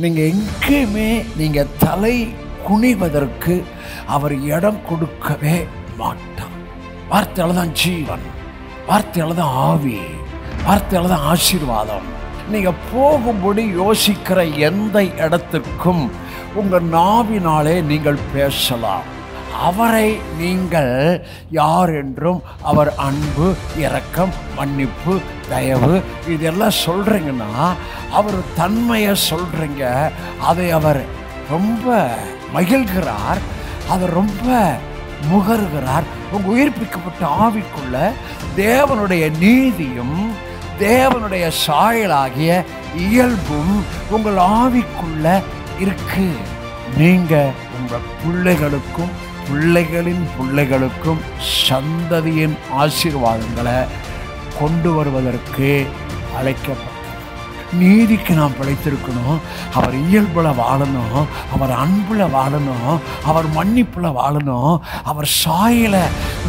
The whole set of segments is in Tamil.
நீங்கள் எங்கேயுமே நீங்கள் தலை குனிவதற்கு அவர் இடம் கொடுக்கவே மாட்டார். வார்த்தையால் தான் ஜீவன், வார்த்தையால் தான் ஆவி, வார்த்தையால் தான் ஆசீர்வாதம். நீங்கள் போகும்படி யோசிக்கிற எந்த இடத்துக்கும் உங்கள் நாவினாலே நீங்கள் பேசலாம். அவரை நீங்கள் யார் என்றும் அவர் அன்பு, இரக்கம், மன்னிப்பு, தயவு இதெல்லாம் சொல்கிறீங்கன்னா அவர் தன்மையை சொல்கிறீங்க. அதை அவர் ரொம்ப மகிழ்கிறார், அவர் ரொம்ப முகர்கிறார். உங்கள் உயிர்ப்பிக்கப்பட்ட ஆவிக்குள்ள தேவனுடைய நீதியும் தேவனுடைய சாயலாகிய இயல்பும் உங்கள் ஆவிக்குள்ள இருக்கு. நீங்க உங்கள் பிள்ளைகளுக்கும் பிள்ளைகளின் பிள்ளைகளுக்கும் சந்ததியின் ஆசீர்வாதங்களை கொண்டு வருவதற்கு அழைக்கப்பட்ட நீதிக்கு நாம் பிழைத்திருக்கணும். அவர் இயல்புல வாழணும், அவர் அன்புல வாழணும், அவர் மன்னிப்புல வாழணும், அவர் சாயல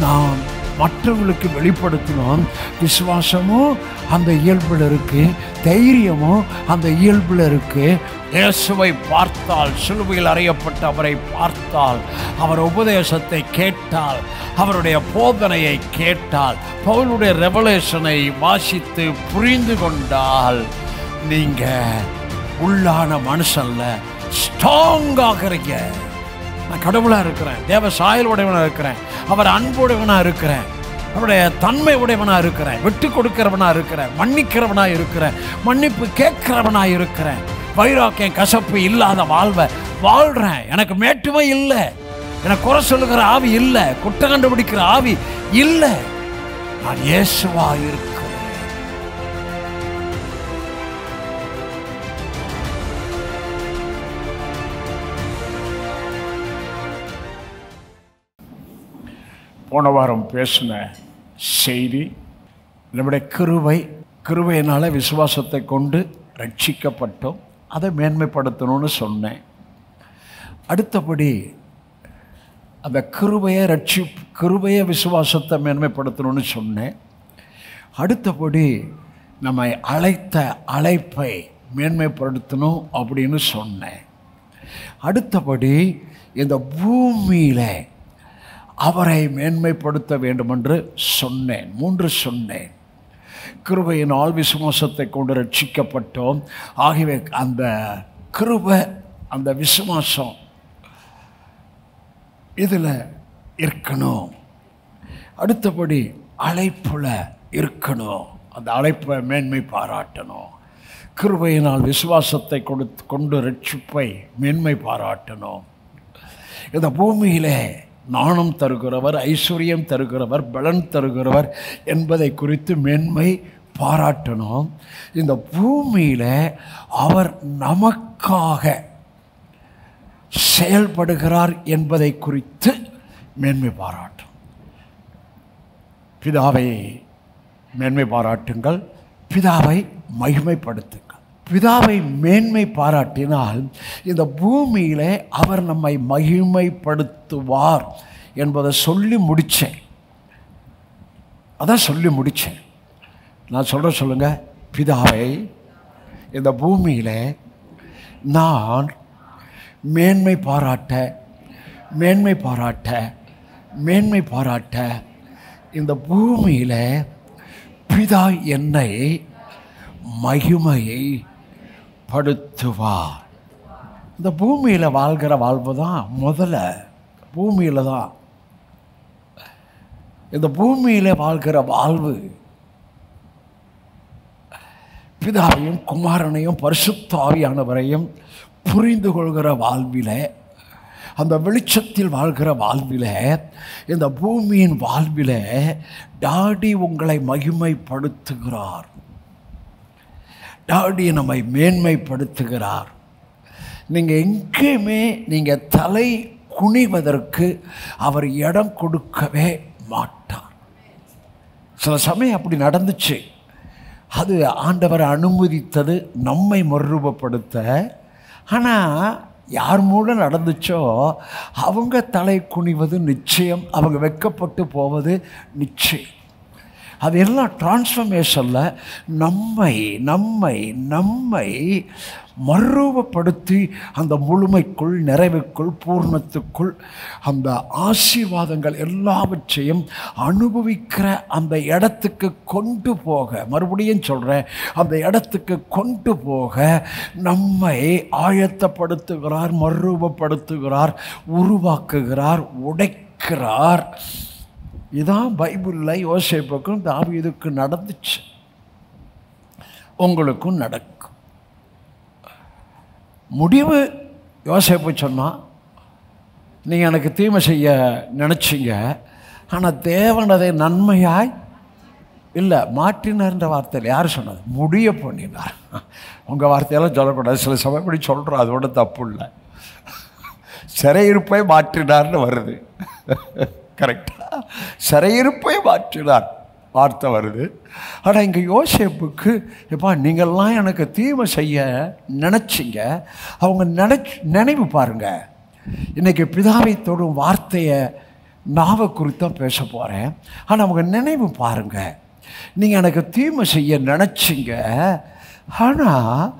நாம் மற்றவங்களுக்கு வெளிப்படுத்தணும். விசுவாசமும் அந்த இயல்புல இருக்கு, தைரியமும் அந்த இயல்புல இருக்கு. இயேசுவை பார்த்தால், சிலுவையில் அறையப்பட்ட அவரை பார்த்தால், அவர் உபதேசத்தை கேட்டால், அவருடைய போதனையை கேட்டால், பவுலுடைய ரெவலேஷனை வாசித்து புரிந்து கொண்டால் நீங்க உள்ளான மனுஷன்ல ஸ்ட்ராங்காக இருக்க. நான் கடவுளாக இருக்கிறேன், தேவ சாயல் உடையவனாக இருக்கிறேன், அவர் அன்புடையவனாக இருக்கிறேன், அவருடைய தன்மை உடையவனாக இருக்கிறேன், விட்டு கொடுக்கிறவனாக இருக்கிறேன், மன்னிக்கிறவனாக இருக்கிறேன், மன்னிப்பு கேட்கிறவனாக இருக்கிறேன், வைராக்கியம் கசப்பு இல்லாத வாழ்வை வாழ்கிறேன். எனக்கு மேட்டுமை இல்லை, எனக்கு குறை சொல்லுகிற ஆவி இல்லை, குற்றம் கண்டுபிடிக்கிற ஆவி இல்லை. நான் இயேசுவா இருக்கிறேன். போன வாரம் பேசின செய்தி நம்முடைய கிருபையினால் விசுவாசத்தை கொண்டு ரட்சிக்கப்பட்டோம், அதை மேன்மைப்படுத்தணும்னு சொன்னேன். அடுத்தபடி அந்த கிருபையை விசுவாசத்தை மேன்மைப்படுத்தணும்னு சொன்னேன். அடுத்தபடி நம்மை அழைத்த அழைப்பை மேன்மைப்படுத்தணும் அப்படின்னு சொன்னேன். அடுத்தபடி இந்த பூமியில் அவரை மேன்மைப்படுத்த வேண்டுமென்று சொன்னேன். 3 சொன்னேன். கிருபையினால் விசுவாசத்தை கொண்டு ரட்சிக்கப்பட்டோம். ஆகவே அந்த கிருபை, அந்த விசுவாசம் இதில் இருக்கணும். அடுத்தபடி அழைப்புல இருக்கணும், அந்த அழைப்பை மேன்மை பாராட்டணும். கிருபையினால் விசுவாசத்தை கொண்டு ரட்சிப்பை மேன்மை பாராட்டணும். இந்த பூமியிலே நாணம் தருகிறவர், ஐஸ்வர்யம் தருகிறவர், பலன் தருகிறவர் என்பதை குறித்து மேன்மை பாராட்டணும். இந்த பூமியில் அவர் நமக்காக செயல்படுகிறார் என்பதை குறித்து மேன்மை பாராட்டும். பிதாவை மேன்மை பாராட்டுங்கள், பிதாவை மகிமைப்படுத்துங்கள். பிதாவை மேன்மை பாராட்டினால் இந்த பூமியிலே அவர் நம்மை மகிமைப்படுத்துவார் என்பதை சொல்லி முடித்தேன். அதான் சொல்லி முடித்தேன். நான் சொல்லுங்க, பிதாவை இந்த பூமியில் நான் மேன்மை பாராட்ட இந்த பூமியில் பிதா என்னை மகிமையை படுத்துவார். இந்த பூமியில் வாழ்கிற வாழ்வு தான் முதல்ல பூமியில் தான். இந்த பூமியில் வாழ்கிற வாழ்வு பிதாவையும் குமாரனையும் பரிசுத்த ஆவியானவரையும் புரிந்து கொள்கிற வாழ்வில், அந்த வெளிச்சத்தில் வாழ்கிற வாழ்வில், இந்த பூமியின் வாழ்வில் டாடி உங்களை மகிமைப்படுத்துகிறார், டாடி நம்மை மேன்மைப்படுத்துகிறார். நீங்கள் எங்கேயுமே நீங்கள் தலை குனிவதற்கு அவர் இடம் கொடுக்கவே மாட்டார். சில சமயம் அப்படி நடந்துச்சு. அது ஆண்டவர் அனுமதித்தது நம்மை மறுரூபப்படுத்த. ஆனால் யார் மூலம் நடந்துச்சோ அவங்க தலை குனிவது நிச்சயம், அவங்க வெட்கப்பட்டு போவது நிச்சயம். அது எல்லாம் டிரான்ஸ்ஃபர்மேஷனில் நம்மை மறுரூபப்படுத்தி அந்த முழுமைக்குள், நிறைவுக்குள், பூர்ணத்துக்குள் அந்த ஆசீர்வாதங்கள் எல்லாவற்றையும் அனுபவிக்கிற அந்த இடத்துக்கு கொண்டு போக, மறுபடியும் சொல்கிறேன், அந்த இடத்துக்கு கொண்டு போக நம்மை ஆயத்தப்படுத்துகிறார், மறுரூபப்படுத்துகிறார், உருவாக்குகிறார், உடைக்கிறார். இதான் பைபிளில் யோசேப்புக்கும் தாவீதுக்கு நடந்துச்சு, உங்களுக்கும் நடக்கும். முடிவு யோசேப்பு சொன்னால், நீங்கள் எனக்கு தீமை செய்ய நினச்சிங்க, ஆனால் தேவன் அதை நன்மையாய் இல்லை மாற்றினார்ன்ற வார்த்தையில் யார் சொன்னது? முடிய பண்ணினார். உங்கள் வார்த்தையெல்லாம் சொல்லக்கூடாது, சில சமயம் இப்படி சொல்கிறோம், அதோட தப்பு இல்லை. சிறையிருப்பை மாற்றினார்னு வருது, கரெக்டாக சிறையிருப்பை மாற்றினார் வார்த்தை வருது. ஆனால் இங்கே யோசேப்புக்கு, எப்பா நீங்கள்லாம் எனக்கு தீமை செய்ய நினச்சிங்க, அவங்க நினைவு பாருங்கள். இன்றைக்கி பிதாவை தொடும் வார்த்தையை நாவை குறித்தான் பேச போகிறேன். ஆனால் அவங்க நினைவு பாருங்கள், நீங்கள் எனக்கு தீமை செய்ய நினச்சிங்க, ஆனால்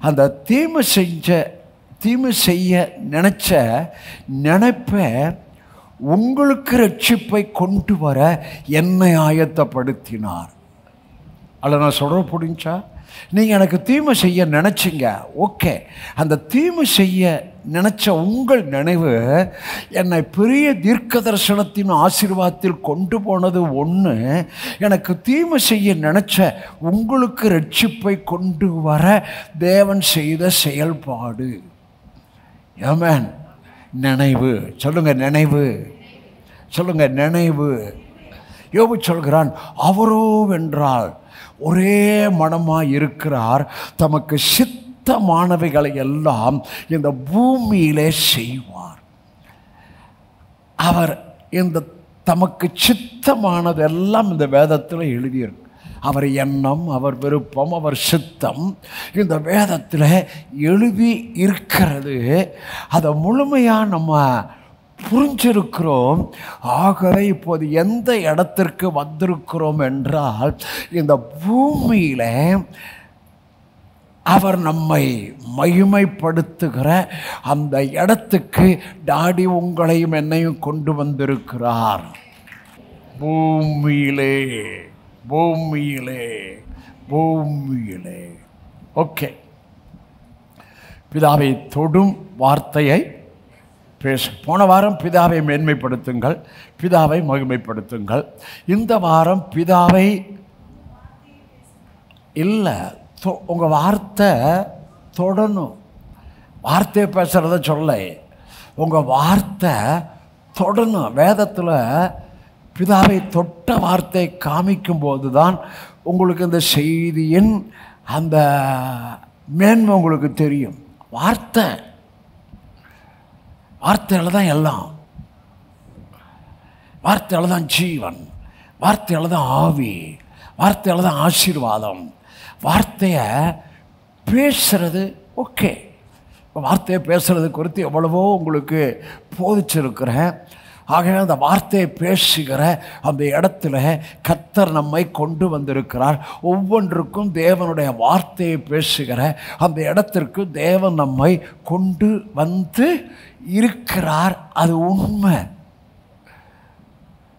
அந்த தீமை செய்ய நினச்ச நினைப்பை உங்களுக்கு ரட்சிப்பை கொண்டு வர என்னை ஆயத்தப்படுத்தினார். அதில் நான் சொல்கிற புரிஞ்சா, நீங்கள் எனக்கு தீமை செய்ய நினச்சிங்க, ஓகே, அந்த தீமை செய்ய நினச்ச உங்கள் நினைவு என்னை பெரிய தீர்க்க தரிசனத்தின் ஆசீர்வாதத்தில் கொண்டு போனது ஒன்று. எனக்கு தீமை செய்ய நினச்ச உங்களுக்கு ரட்சிப்பை கொண்டு வர தேவன் செய்த செயல்பாடு. ஆமென். நினைவு சொல்லுங்கள், நினைவு சொல்லுங்கள், நினைவு. யோபு சொல்கிறான், அவரோ வென்றால் ஒரே மனமாய் இருக்கிறார், தமக்கு சித்தமானவைகளை எல்லாம் இந்த பூமியிலே செய்வார். அவர் இந்த தமக்கு சித்தமானதெல்லாம் இந்த வேதத்தில் எழுதியிருக்கு. அவர் எண்ணம், அவர் விருப்பம், அவர் சித்தம் இந்த வேதத்தில் எழுதி இருக்கிறது. அதை முழுமையாக நம்ம புரிஞ்சிருக்கிறோம். ஆகவே இப்போது எந்த இடத்திற்கு வந்திருக்கிறோம் என்றால், இந்த பூமியில் அவர் நம்மை மகிமைப்படுத்துகிற அந்த இடத்துக்கு டாடி உங்களையும் என்னையும் கொண்டு வந்திருக்கிறார். பூமியிலே பூமியிலே பூமியிலே. ஓகே, பிதாவை தொடும் வார்த்தையை பேச. போன வாரம் பிதாவை மேன்மைப்படுத்துங்கள், பிதாவை மகிமைப்படுத்துங்கள். இந்த வாரம் பிதாவை இல்லை, உங்கள் வார்த்தை தொடணும். வார்த்தையை பேசுகிறத சொல்ல, உங்கள் வார்த்தை தொடணும். வேதத்தில் பிதாவை தொட்ட வார்த்தை காமிக்கும்போது தான் உங்களுக்கு இந்த செய்தியின் அந்த மேன்மை உங்களுக்கு தெரியும். வார்த்தையில் தான் எல்லாம், வார்த்தையில் தான் ஜீவன், வார்த்தையில் தான் ஆவி, வார்த்தையில் தான் ஆசீர்வாதம். வார்த்தையை பேசுகிறது ஓகே, வார்த்தையை பேசுகிறது குறித்து எவ்வளவோ உங்களுக்கு போதிச்சிருக்கிறேன். ஆகவே அந்த வார்த்தையை பேசுகிற அந்த இடத்துல கர்த்தர் நம்மை கொண்டு வந்திருக்கிறார். ஒவ்வொன்றுக்கும் தேவனுடைய வார்த்தையை பேசுகிற அந்த இடத்திற்கு தேவன் நம்மை கொண்டு வந்து இருக்கிறார். அது உண்மை.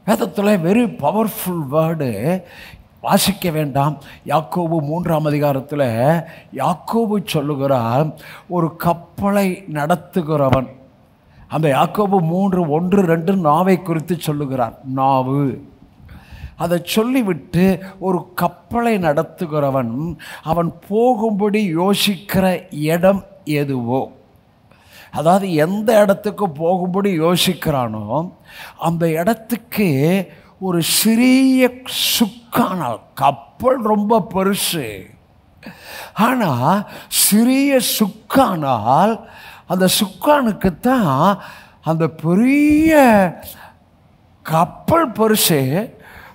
வேதத்தில் வெரி பவர்ஃபுல் வேர்டு வாசிக்க வேண்டாம். யாக்கோபு 3ஆம் அதிகாரத்தில் யாக்கோபு சொல்லுகிறார், ஒரு கப்பலை நடத்துகிறவன். அந்த யாக்கோபு 3:1-2 நாவை குறித்து சொல்லுகிறார். நாவு அதை சொல்லிவிட்டு, ஒரு கப்பலை நடத்துகிறவன் அவன் போகும்படி யோசிக்கிற இடம் எதுவோ, அதாவது எந்த இடத்துக்கு போகும்படி யோசிக்கிறானோ அந்த இடத்துக்கு ஒரு சிறிய சுக்கானால், கப்பல் ரொம்ப பெருசு, ஆனால் சிறிய சுக்கானால் அந்த சுக்கானுக்குத்தான் அந்த பெரிய கப்பல் பெருசு,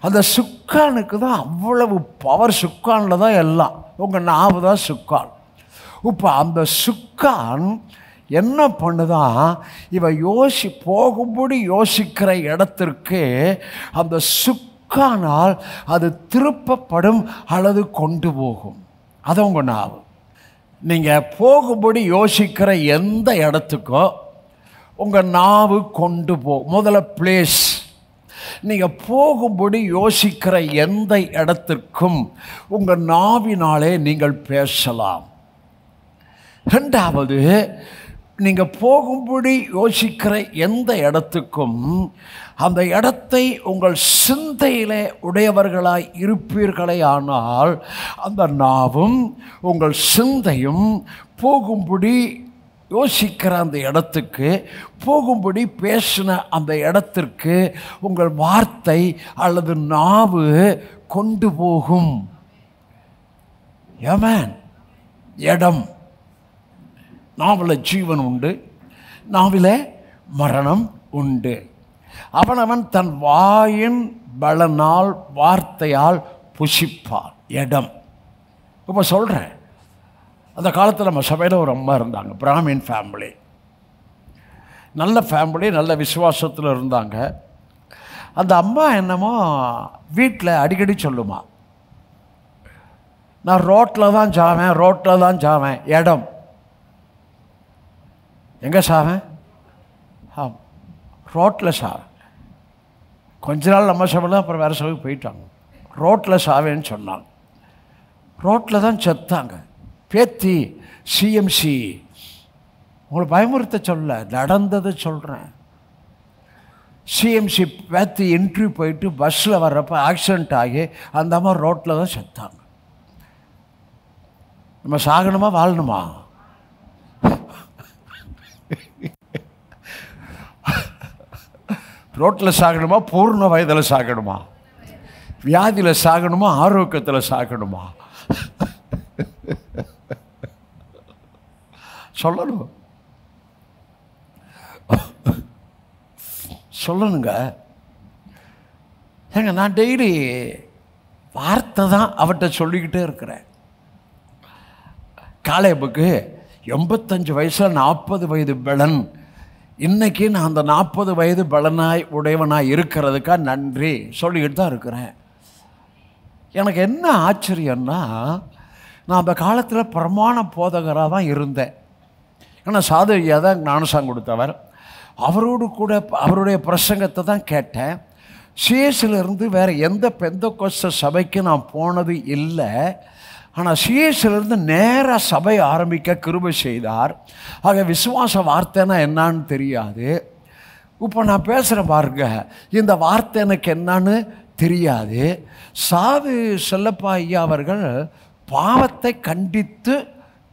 அந்த சுக்கானுக்கு தான் அவ்வளவு பவர். சுக்கானில் தான் எல்லாம். உங்கள் நாவு தான் சுக்கான். இப்போ அந்த சுக்கான் என்ன பண்ணுதான், இவன் போகும்படி யோசிக்கிற இடத்திற்கு அந்த சுக்கானால் அது திருப்பப்படும் அல்லது கொண்டு போகும். அது உங்கள் நாவு. நீங்கள் போகும்படி யோசிக்கிற எந்த இடத்துக்கோ உங்கள் நாவு கொண்டு முதல்ல பிளேஸ். நீங்கள் போகும்படி யோசிக்கிற எந்த இடத்திற்கும் உங்கள் நாவினாலே நீங்கள் பேசலாம். ரெண்டாவது, நீங்கள் போகும்படி யோசிக்கிற எந்த இடத்துக்கும் அந்த இடத்தை உங்கள் சிந்தையிலே உடையவர்களாய் இருப்பீர்களே ஆனால் அந்த நாவும் உங்கள் சிந்தையும் போகும்படி யோசிக்கிற அந்த இடத்துக்கு, போகும்படி பேசின அந்த இடத்திற்கு உங்கள் வார்த்தை அல்லது நாவு கொண்டு போகும். ஆமென். இடம். நாவில் ஜீவன் உண்டு, நாவிலே மரணம் உண்டு. அவனவன் தன் வாயின் பலனால் வார்த்தையால் புசிப்பான். இடம். இப்போ சொல்கிறேன், அந்த காலத்தில் நம்ம சபையில் ஒரு அம்மா இருந்தாங்க, பிராமின் ஃபேமிலி, நல்ல ஃபேமிலி, நல்ல விசுவாசத்தில் இருந்தாங்க. அந்த அம்மா என்னமோ வீட்டில் அடிக்கடி சொல்லுமா, நான் ரோட்டில் தான் சாவேன், ரோட்டில் தான் சாவேன். இடம். எங்கே சாவேன்? ரோட்டில் சாவேன். கொஞ்ச நாள் நம்ம சபையில், அப்புறம் வேறு சபைக்கு போயிட்டாங்க. ரோட்டில் சாவேன்னு சொன்னாங்க. ரோட்டில் தான் செத்தாங்க. பேத்தி சிஎம்சி. உங்களை பயமுறுத்த சொல்ல, நடந்ததை சொல்கிறேன். சிஎம்சி பேத்தி இன்டர்வியூ போயிட்டு பஸ்ஸில் வர்றப்போ ஆக்சிடெண்ட் ஆகி அந்த அம்மா ரோட்டில் தான் செத்தாங்க. நம்ம சாகணுமா வாழணுமா? ரோட்டில் சாகணுமா, பூர்ண வயதில் சாகணுமா, வியாதியில் சாகணுமா, ஆரோக்கியத்தில் சாகணுமா? சொல்லணும், சொல்லணுங்க. ஏங்க, நான் டெய்லி வார்த்தை தான் அவர்கிட்ட சொல்லிக்கிட்டே இருக்கிறேன். காலேபுக்கு 85 வயசில் 40 வயது பலன். இன்றைக்கி நான் அந்த 40 வயது பலனாய் உடையவனாய் இருக்கிறதுக்கா நன்றி சொல்லிக்கிட்டு தான் இருக்கிறேன். எனக்கு என்ன ஆச்சரியம்னா, நான் அந்த காலத்தில் பிரமாண போதகராக தான் இருந்தேன். ஏன்னா சாது ஐயா தான் ஞானசாங் கொடுத்தவர். அவரோடு கூட அவருடைய பிரசங்கத்தை தான் கேட்டேன். சிஎஸ்சிலிருந்து வேறு எந்த பெந்தகோஸ்த சபைக்கு நான் போனது இல்லை. ஆனால் சிஎஸ்சிலிருந்து நேராக சபை ஆரம்பிக்க கிருபை செய்தார். ஆக விசுவாச வார்த்தைன்னா என்னான்னு தெரியாது. இப்போ நான் பேசுகிறேன் பாருங்க, இந்த வார்த்தை எனக்கு என்னான்னு தெரியாது. சாது செல்லப்பா ஐயா அவர்கள் பாவத்தை கண்டித்து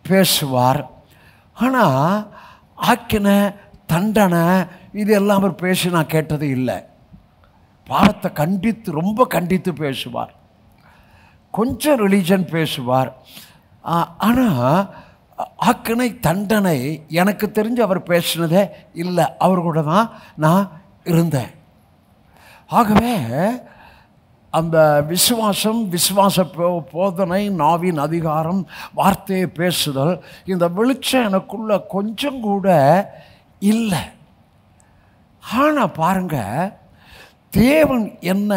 பேசுவார். ஆனால் ஆக்கின தண்டனை இது எல்லாம் அவர் பேசி நான் கேட்டது இல்லை. பாவத்தை கண்டித்து, ரொம்ப கண்டித்து பேசுவார். கொஞ்சம் ரிலீஜன் பேசுவார். ஆனால் ஆக்கினை தண்டனை எனக்கு தெரிஞ்சு அவர் பேசினதே இல்லை. அவர் கூட தான் நான் இருந்தேன். ஆகவே அந்த விசுவாசம், விசுவாச போதனை, நாவின் அதிகாரம், வார்த்தையை பேசுதல், இந்த வெளிச்சம் எனக்குள்ள கொஞ்சம் கூட இல்லை. ஆனால் பாருங்க, தேவன் என்ன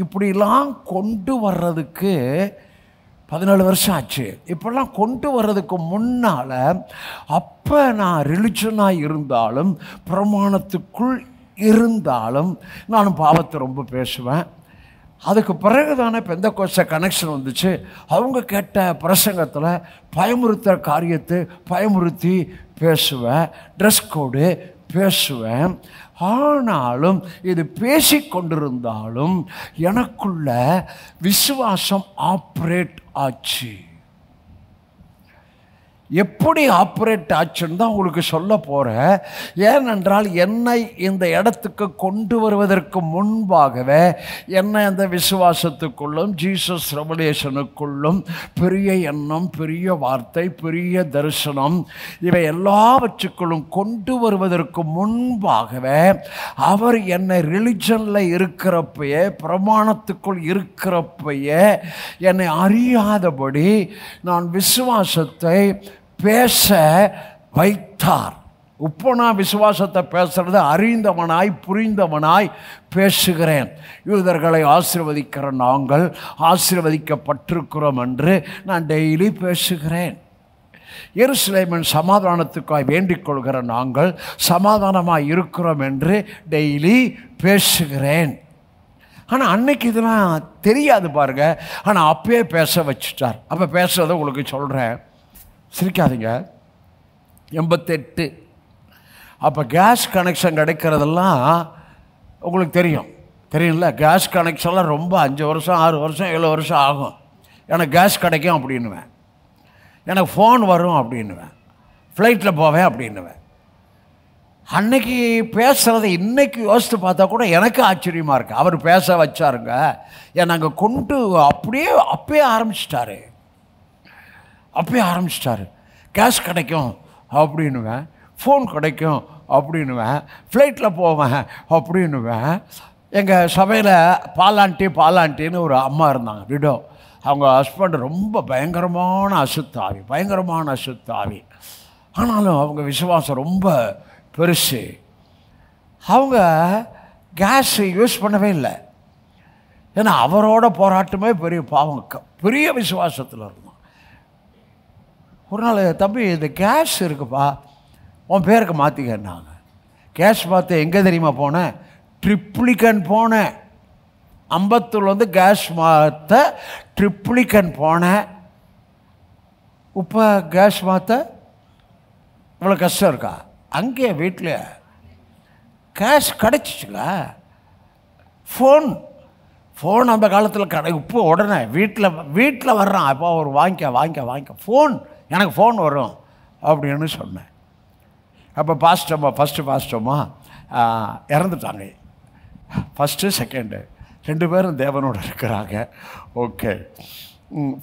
இப்படிலாம் கொண்டு வர்றதுக்கு 17 வருஷம் ஆச்சு. இப்போல்லாம் கொண்டு வர்றதுக்கு முன்னால், அப்போ நான் ரிலிஜனாக இருந்தாலும் பிரமாணத்துக்குள் இருந்தாலும் நானும் பாவத்தை ரொம்ப பேசுவேன். அதுக்கு பிறகு தானே பெந்தகோஸ்த கனெக்ஷன் வந்துச்சு. அவங்க கேட்ட பிரசங்கத்தில் பயமுறுத்துகிற காரியத்தை பயமுறுத்தி பேசுவேன், ட்ரெஸ் கோடு பேசுவேன். ஆனாலும் இது பேசிக்கொண்டிருந்தாலும் எனக்குள்ள விசுவாசம் ஆப்ரேட் ஆச்சு. எப்படி ஆப்ரேட் ஆச்சுன்னு தான் உங்களுக்கு சொல்ல போகிறேன். ஏனென்றால் என்னை இந்த இடத்துக்கு கொண்டு வருவதற்கு முன்பாகவே என்னை அந்த விசுவாசத்துக்குள்ளும் ஜீசஸ் ரெவலேஷனுக்குள்ளும் பெரிய எண்ணம், பெரிய வார்த்தை, பெரிய தரிசனம், இவை எல்லாவற்றுக்குள்ளும் கொண்டு வருவதற்கு முன்பாகவே அவர் என்னை ரிலிஜனில் இருக்கிறப்பயே, பிரமாணத்துக்குள் இருக்கிறப்பயே என்னை அறியாதபடி நான் விசுவாசத்தை பேச வைத்தார். இப்போ நான் விசுவாசத்தை பேசுறது அறிந்தவனாய் புரிந்தவனாய் பேசுகிறேன். யூதர்களை ஆசீர்வதிக்கிற நாங்கள் ஆசீர்வதிக்கப்பட்டிருக்கிறோம் என்று நான் டெய்லி பேசுகிறேன். எருசலேமின் சமாதானத்துக்காய் வேண்டிக் கொள்கிற நாங்கள் சமாதானமாக இருக்கிறோம் என்று டெய்லி பேசுகிறேன். ஆனால் அன்னைக்கு இதெல்லாம் தெரியாது பாருங்க. ஆனால் அப்பயே பேச வச்சுட்டார். அப்போ பேசுறதை உங்களுக்கு சொல்கிறேன், சிரிக்காதீங்க. 88 அப்போ கேஸ் கனெக்ஷன் கிடைக்கிறதெல்லாம் உங்களுக்கு தெரியும்ல. கேஸ் கனெக்ஷன்லாம் ரொம்ப 5 வருஷம் 6 வருஷம் 7 வருஷம் ஆகும். எனக்கு கேஸ் கிடைக்கும் அப்படின்னுவேன், எனக்கு ஃபோன் வரும் அப்படின்னுவேன், ஃப்ளைட்டில் போவேன் அப்படின்னுவேன். அன்னைக்கு பேசுகிறத இன்றைக்கி யோசித்து பார்த்தா கூட எனக்கு ஆச்சரியமாக இருக்குது. அவர் பேச வச்சாருங்க. ஏன் நாங்கள் கொண்டு அப்பயே ஆரம்பிச்சிட்டாரு. கேஸ் கிடைக்கும் அப்படின்னுவேன், ஃபோன் கிடைக்கும் அப்படின்னுவேன், ஃப்ளைட்டில் போவேன் அப்படின்னுவேன். எங்கள் சபையில் பாலாண்டின்னு ஒரு அம்மா இருந்தாங்க, விடோ. அவங்க ஹஸ்பண்ட் ரொம்ப பயங்கரமான அசுத்தாவி. ஆனாலும் அவங்க விசுவாசம் ரொம்ப பெருசு. அவங்க கேஸ் யூஸ் பண்ணவே இல்லை. ஏன்னா அவரோட போராட்டமே பெரிய பாவம், பெரிய விசுவாசத்தில் இருந்தோம். ஒரு நாள், தம்பி இந்த கேஸ் இருக்குப்பா, உன் பேருக்கு மாற்றிக்கன்னாங்க. கேஸ் பார்த்து எங்கே தெரியுமா போனேன்? ட்ரிப்ளிகன் போனேன். அம்பத்தூர்லேருந்து கேஸ் மாற்ற ட்ரிப்ளிகன் போனேன். இப்போ கேஸ் மாற்ற இவ்வளோ கஷ்டம் இருக்கா? அங்கே வீட்டில் கேஷ் கிடச்சிச்சுங்க. ஃபோன் அந்த காலத்தில் இப்போ உடனே வீட்டில் வர்றான். அப்போ ஒரு வாங்கிக்க ஃபோன், எனக்கு ஃபோன் வரும் அப்படின்னு சொன்னேன். அப்போ ஃபஸ்ட்டு பாஸ்டம்மா இறந்துட்டாங்க. ஃபஸ்ட்டு செகண்டு 2 பேரும் தேவனோடு இருக்கிறாங்க. ஓகே,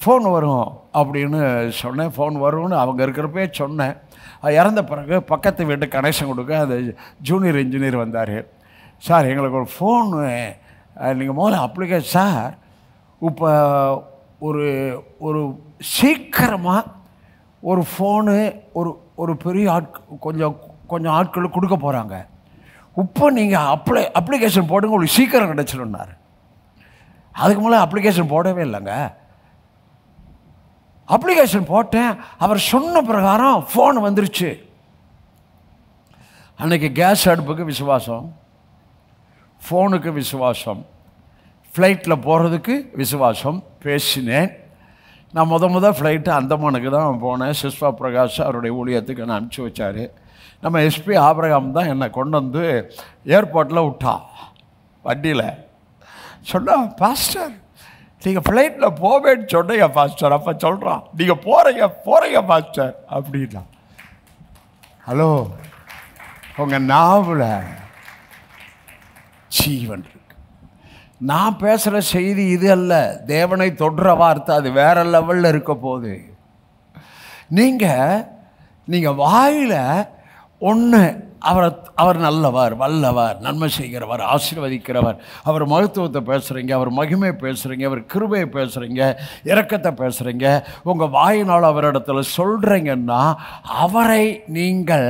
ஃபோன் வரும் அப்படின்னு சொன்னேன். ஃபோன் வரும்னு அவங்க இருக்கிறப்பே சொன்னேன். இறந்த பிறகு பக்கத்து வீட்டு கனெக்ஷன் கொடுக்க அது ஜூனியர் இன்ஜினியர் வந்தார். சார் எங்களுக்கு ஒரு ஃபோனு நீங்கள் முதல்ல அப்ளிகேஷன் சார், இப்போ ஒரு சீக்கிரமாக ஒரு ஃபோனு ஒரு பெரிய கொஞ்சம் ஆட்களுக்கு கொடுக்க போகிறாங்க. இப்போ நீங்கள் அப்ளிகேஷன் போடுங்க, உங்களுக்கு சீக்கிரம் கிடச்சிடும்னாரு. அதுக்கு மேலே அப்ளிகேஷன் போடவே இல்லைங்க. அப்ளிகேஷன் போட்டேன், அவர் சொன்ன பிரகாரம் ஃபோன் வந்துருச்சு. அன்றைக்கி கேஸ் அடுப்புக்கு விசுவாசம், ஃபோனுக்கு விசுவாசம், ஃப்ளைட்டில் போகிறதுக்கு விசுவாசம். பேசினேன். நான் முத ஃப்ளைட்டு அந்தமானுக்கு தான் போனேன். சிஸ்வா பிரகாஷ் அவருடைய ஊழியத்துக்கு என்னை அனுப்பிச்சி வச்சார். நம்ம எஸ்பி ஆபிரகாம் தான் என்னை கொண்டு வந்து ஏர்போர்ட்டில் விட்டா வண்டியில். சொன்னால், பாஸ்டர் நீங்கள் ஃப்ளைட்டில் போவேன்னு சொன்னீங்க பாஸ்டர். அப்போ சொல்கிறான், நீங்கள் போகிறீங்க பாஸ்டர் அப்படின்னா. ஹலோ, உங்கள் நாவில் ஜீவன் இருக்கு. நான் பேசுகிற செய்தி இது அல்ல, தேவனை தொடுற வார்த்தை. அது வேற லெவலில் இருக்க போகுது. நீங்கள் வாயில் ஒன்று அவர் நல்லவர், வல்லவர், நன்மை செய்கிறவர், ஆசீர்வதிக்கிறவர், அவர் மகத்துவத்தை பேசுகிறீங்க, அவர் மகிமை பேசுகிறீங்க, அவர் கிருபையை பேசுகிறீங்க, இரக்கத்தை பேசுகிறீங்க. உங்கள் வாயினால் அவரிடத்துல சொல்கிறீங்கன்னா அவரை நீங்கள்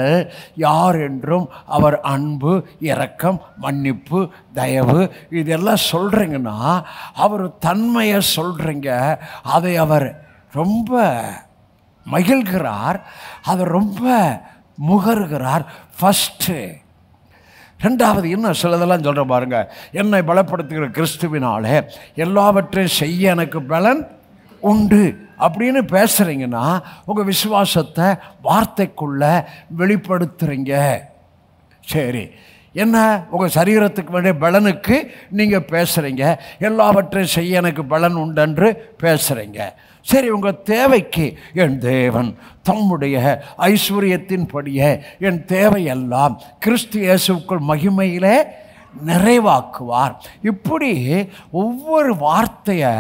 யார் என்றும், அவர் அன்பு, இரக்கம், மன்னிப்பு, தயவு இதெல்லாம் சொல்கிறீங்கன்னா அவர் தன்மையை சொல்கிறீங்க. அதை அவர் ரொம்ப மகிழ்கிறார், அதை ரொம்ப முகருகிறார். ஃபஸ்ட்டு. ரெண்டாவது இன்னும் சிலதெல்லாம் சொல்கிற பாருங்க. என்னை பலப்படுத்துகிற கிறிஸ்துவினாலே எல்லாவற்றையும் செய்ய எனக்கு பலன் உண்டு அப்படின்னு பேசுகிறீங்கன்னா உங்கள் விசுவாசத்தை வார்த்தைக்குள்ளே வெளிப்படுத்துகிறீங்க. சரி, என்ன உங்கள் சரீரத்துக்கு வேண்டிய பலனுக்கு நீங்கள் பேசுகிறீங்க. எல்லாவற்றையும் செய்ய எனக்கு பலன் உண்டென்று பேசுகிறீங்க. சரி, உங்கள் தேவைக்கு என் தேவன் தம்முடைய ஐஸ்வர்யத்தின்படியே என் தேவையெல்லாம் கிறிஸ்து இயேசுவுக்குள் மகிமையிலே நிறைவாக்குவார். இப்படி ஒவ்வொரு வார்த்தையை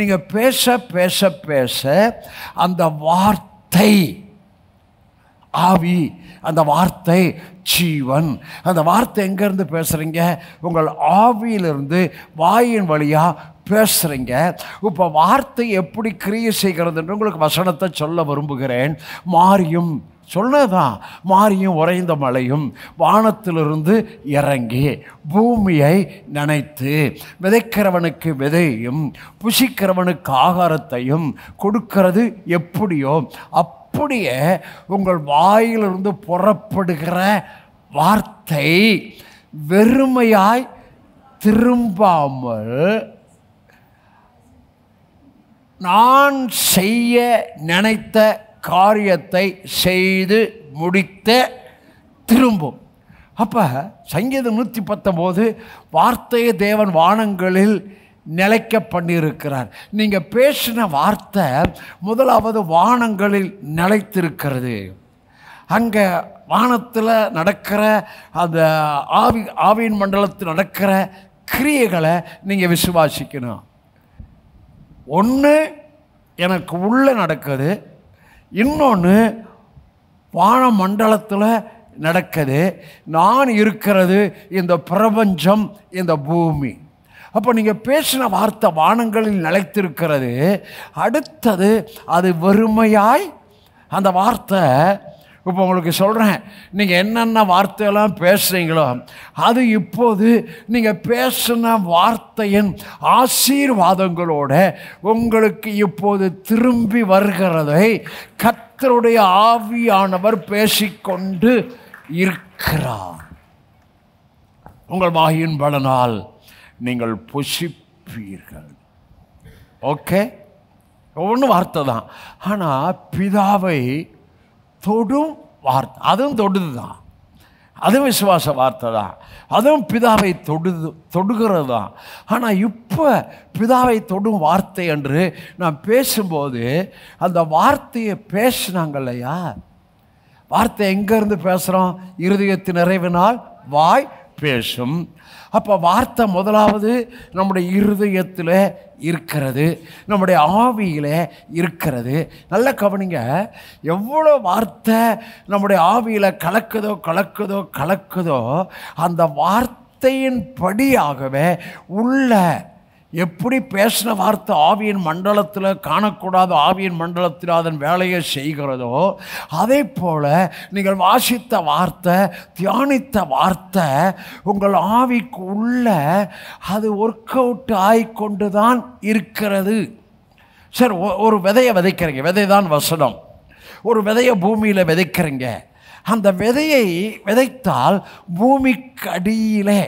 நீங்கள் பேச பேச பேச அந்த வார்த்தை ஆவி, அந்த வார்த்தை ஜீவன். அந்த வார்த்தை எங்கேருந்து பேசுகிறீங்க? உங்கள் ஆவியிலிருந்து வாயின் வழியாக பேசுகிறீங்க. இப்போ வார்த்தை எப்படி கிரியை செய்கிறது என்று உங்களுக்கு வசனத்தை சொல்ல விரும்புகிறேன். மாரியும் சொன்னதான், மாரியும் உறைந்த மழையும் வானத்திலிருந்து இறங்கி பூமியை நனைத்து விதைக்கிறவனுக்கு விதையும் புசிக்கிறவனுக்கு ஆகாரத்தையும் கொடுக்கிறது எப்படியோ அப்படியே உங்கள் வாயிலிருந்து புறப்படுகிற வார்த்தை வெறுமையாய் திரும்பாமல் நான் செய்ய நினைத்த காரியத்தை செய்து முடித்த திரும்பும். அப்போ சங்கீதம் 119 வார்த்தையை தேவன் வானங்களில் நிலைக்க பண்ணியிருக்கிறார். நீங்கள் பேசின வார்த்தை முதலாவது வானங்களில் நிலைத்திருக்கிறது. அங்கே வானத்தில் நடக்கிற அந்த ஆவியின் மண்டலத்தில் நடக்கிற கிரியைகளை நீங்கள் விசுவாசிக்கணும். ஒன்று எனக்கு உள்ளே நடக்குது, இன்னொன்று வான மண்டலத்தில் நடக்குது. நான் இருக்கிறது இந்த பிரபஞ்சம், இந்த பூமி. அப்போ நீங்கள் பேசின வார்த்தை வானங்களில் நிலைத்திருக்கிறது. அடுத்தது அது வெறுமையாய் அந்த வார்த்தை. இப்போ உங்களுக்கு சொல்கிறேன், நீங்கள் என்னென்ன வார்த்தையெல்லாம் பேசுகிறீங்களோ அது இப்போது நீங்கள் பேசின வார்த்தையின் ஆசீர்வாதங்களோட உங்களுக்கு இப்போது திரும்பி வருகிறதை கர்த்தருடைய ஆவியானவர் பேசிக்கொண்டு இருக்கிறார். உங்கள் வாயின் பலனால் நீங்கள் புசிப்பீர்கள். ஓகே, ஒன்று வார்த்தை தான். ஆனால் பிதாவை தொடும் வார்த்தை, அதுவும் தொடுது தான், அதுவும் விசுவாச வார்த்தை தான், அதுவும் பிதாவை தொடுகிறது தான். ஆனால் இப்போ பிதாவை தொடும் வார்த்தை என்று நான் பேசும்போது அந்த வார்த்தையை பேசினாங்க இல்லையா, வார்த்தை எங்கேருந்து பேசுகிறோம்? இருதயத்தின் நிறைவினால் வாய் பேசும். அப்போ வார்த்தை முதலாவது நம்முடைய இருதயத்தில் இருக்கிறது, நம்முடைய ஆவியில் இருக்கிறது. நல்ல கவனிங்க, எவ்வளோ வார்த்தை நம்முடைய ஆவியில் கலக்குதோ அந்த வார்த்தையின் படியாகவே உள்ள எப்படி பேசின வார்த்தை ஆவியின் மண்டலத்தில் காணக்கூடாத ஆவியின் மண்டலத்தில் அதன் வேலையை செய்கிறதோ அதே போல் நீங்கள் வாசித்த வார்த்தை, தியானித்த வார்த்தை உங்கள் ஆவிக்கு உள்ள அது ஒர்க் அவுட் ஆகிக்கொண்டு தான் இருக்கிறது. சார், ஒரு விதையை விதைக்கிறீங்க, விதை தான் வசனம். ஒரு விதையை பூமியில் விதைக்கிறீங்க. அந்த விதையை விதைத்தால் பூமிக்கு அடியிலே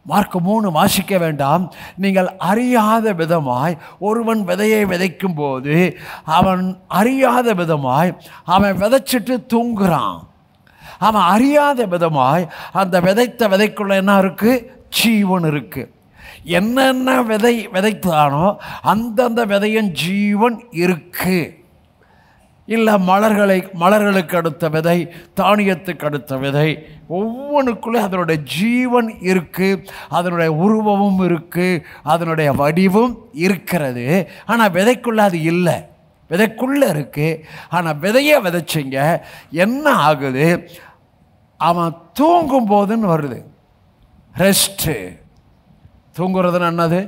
மார்க் 3 வாசிக்க வேண்டாம். நீங்கள் அறியாத விதமாய் ஒருவன் விதையை விதைக்கும் போது அவன் அறியாத விதமாய் அவன் விதைச்சிட்டு தூங்குறான். அவன் அறியாத விதமாய் அந்த விதைத்த விதைக்குள்ள என்ன இருக்குது? ஜீவன் இருக்குது. என்னென்ன விதை விதைத்தானோ அந்தந்த விதையின் ஜீவன் இருக்குது. இல்லை மலர்களுக்கு அடுத்த விதை, தானியத்துக்கு அடுத்த விதை, ஒவ்வொன்றுக்குள்ளே அதனுடைய ஜீவன் இருக்குது, அதனுடைய உருவமும் இருக்குது, அதனுடைய வடிவும் இருக்கிறது. ஆனால் விதைக்குள்ளே அது இல்லை, விதைக்குள்ளே இருக்குது. ஆனால் விதையை விதைச்சிங்க, என்ன ஆகுது? அவன் தூங்கும் போதுன்னு வருது ரெஸ்ட்டு. தூங்குறதுன்னு என்னது?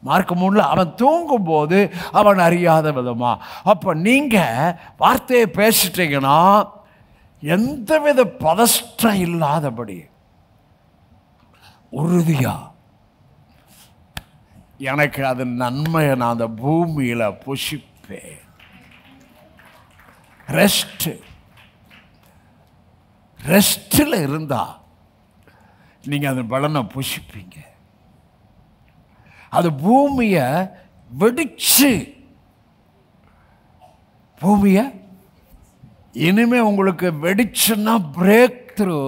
மார்க் 3 அவன் தூங்கும்போது அவன் அறியாத விதமா. அப்போ நீங்கள் வார்த்தையை பேசிட்டீங்கன்னா எந்தவித பதஷ்டம் இல்லாதபடி உறுதியா எனக்கு அது நன்மையை நான் அந்த பூமியில் புசிப்பேன். ரெஸ்டில் இருந்தா நீங்கள் அந்த பலனை புசிப்பீங்க. அது பூமியை வெடிச்சு, பூமியை இனிமே உங்களுக்கு வெடிச்சுன்னா பிரேக் த்ரூ.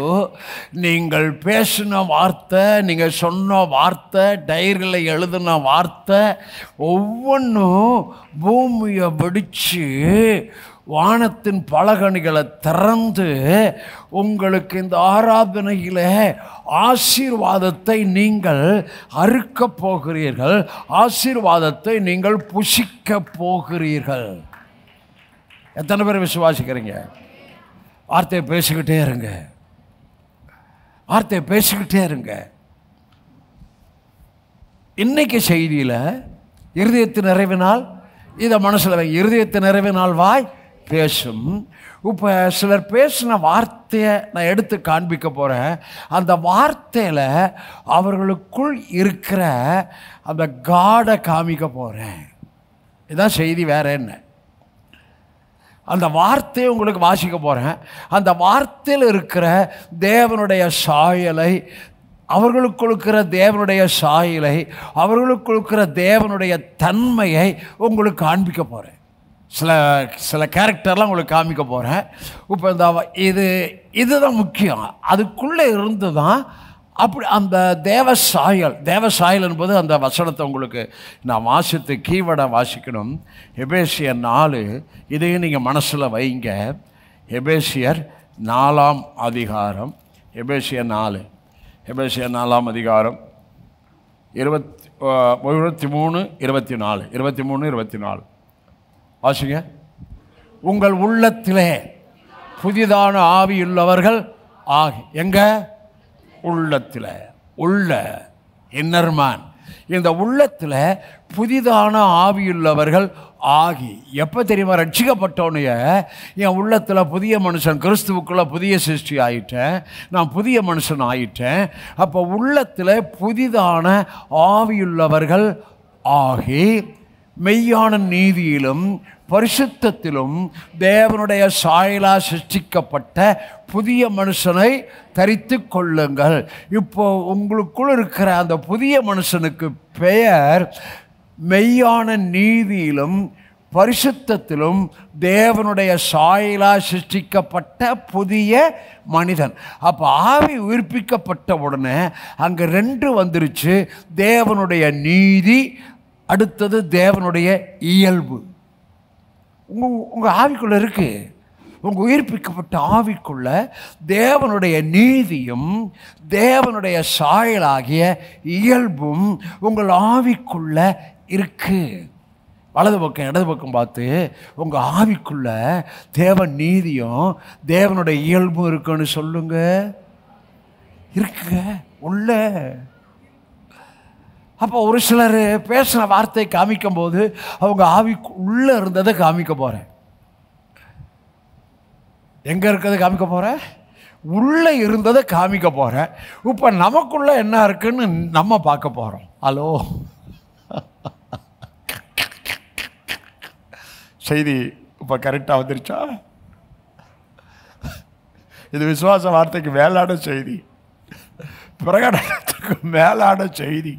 நீங்கள் பேசின வார்த்தை, நீங்கள் சொன்ன வார்த்தை, டைரியில் எழுதின வார்த்தை ஒவ்வொன்றும் பூமியை வெடிச்சு வானத்தின் பலகணிகளை திறந்து உங்களுக்கு இந்த ஆராதனையில் ஆசீர்வாதத்தை நீங்கள் அறுக்க போகிறீர்கள், ஆசீர்வாதத்தை நீங்கள் புசிக்க போகிறீர்கள். எத்தனை பேர் விசுவாசிக்கிறீங்க? வார்த்தையை பேசிக்கிட்டே இருங்க, வார்த்தையை பேசிக்கிட்டே இருங்க. இன்னைக்கு செய்தியில் இருதயத்தின் நிறைவினால் இதை மனசில் இருதயத்தின் நிறைவினால் வாய் பேசும். இப்போ சிலர் பேசின வார்த்தையை நான் எடுத்து காண்பிக்க போகிறேன். அந்த வார்த்தையில் அவர்களுக்குள் இருக்கிற அந்த காடை காமிக்க போகிறேன். இதுதான் செய்தி, வேற என்ன? அந்த வார்த்தையை உங்களுக்கு வாசிக்க போகிறேன். அந்த வார்த்தையில் இருக்கிற தேவனுடைய சாயலை, அவர்களுக்கு இருக்கிற தேவனுடைய சாயலை, அவர்களுக்கு இருக்கிற தேவனுடைய தன்மையை உங்களுக்கு காண்பிக்க போகிறேன். சில கேரக்டர்லாம் உங்களுக்கு காமிக்க போகிறேன். இப்போ இந்த இதுதான் முக்கியம். அதுக்குள்ளே இருந்து தான் அப்படி அந்த தேவசாயல் என்பது அந்த வசனத்தை உங்களுக்கு நான் வாசித்து கீவேர்டை வாசிக்கணும். எபேசியர் 4, இதையும் நீங்கள் மனசில் வைங்க. எபேசியர் 4ஆம் அதிகாரம், எபேசியர் 4 4ஆம் அதிகாரம் 23, 24 வாசிங்க. உங்கள் உள்ளத்திலே புதிதான ஆவியுள்ளவர்கள் எங்க? உள்ளத்தில், இன்னர்மேன். இந்த உள்ளத்தில் புதிதான ஆவியுள்ளவர்கள் எப்போ தெரியுமா? ரட்சிக்கப்பட்டோன்னே என் உள்ளத்தில் புதிய மனுஷன், கிறிஸ்துவுக்குள்ள புதிய சிருஷ்டி ஆகிட்டேன், நான் புதிய மனுஷன் ஆகிட்டேன். அப்போ உள்ளத்தில் புதிதான ஆவியுள்ளவர்கள் மெய்யான நீதியிலும் பரிசுத்தத்திலும் தேவனுடைய சாயலா சிருஷ்டிக்கப்பட்ட புதிய மனுஷனை தரித்து கொள்ளுங்கள். இப்போ உங்களுக்குள் இருக்கிற அந்த புதிய மனுஷனுக்கு பெயர் மெய்யான நீதியிலும் பரிசுத்தத்திலும் தேவனுடைய சாயலா சிருஷ்டிக்கப்பட்ட புதிய மனிதன். அப்போ ஆவி உயிர்ப்பிக்கப்பட்ட உடனே அங்கே 2 வந்துருச்சு. தேவனுடைய நீதி, அடுத்தது தேவனுடைய இயல்பு. உங்கள் ஆவிக்குள்ளே இருக்குது. உங்கள் உயிர்ப்பிக்கப்பட்ட ஆவிக்குள்ள தேவனுடைய நீதியும் தேவனுடைய சாயலாகிய இயல்பும் உங்கள் ஆவிக்குள்ள இருக்கு. வலது பக்கம் இடது பக்கம் பார்த்து உங்கள் ஆவிக்குள்ள தேவன் நீதியும் தேவனுடைய இயல்பும் இருக்குன்னு சொல்லுங்க. இருக்குங்க உள்ள. அப்போ ஒரு சிலர் பேசின வார்த்தை காமிக்கும் போது அவங்க ஆவிக்கு உள்ளே இருந்ததை காமிக்க போகிறேன். எங்கே இருக்கிறத காமிக்க போகிறேன்? உள்ளே இருந்ததை காமிக்க போகிறேன். இப்போ நமக்குள்ளே என்ன இருக்குன்னு நம்ம பார்க்க போகிறோம். ஹலோ, செய்தி இப்போ கரெக்டாக வந்துருச்சா? இது விசுவாச வார்த்தைக்கு மேலான செய்தி, பிரகடனத்துக்கு மேலான செய்தி.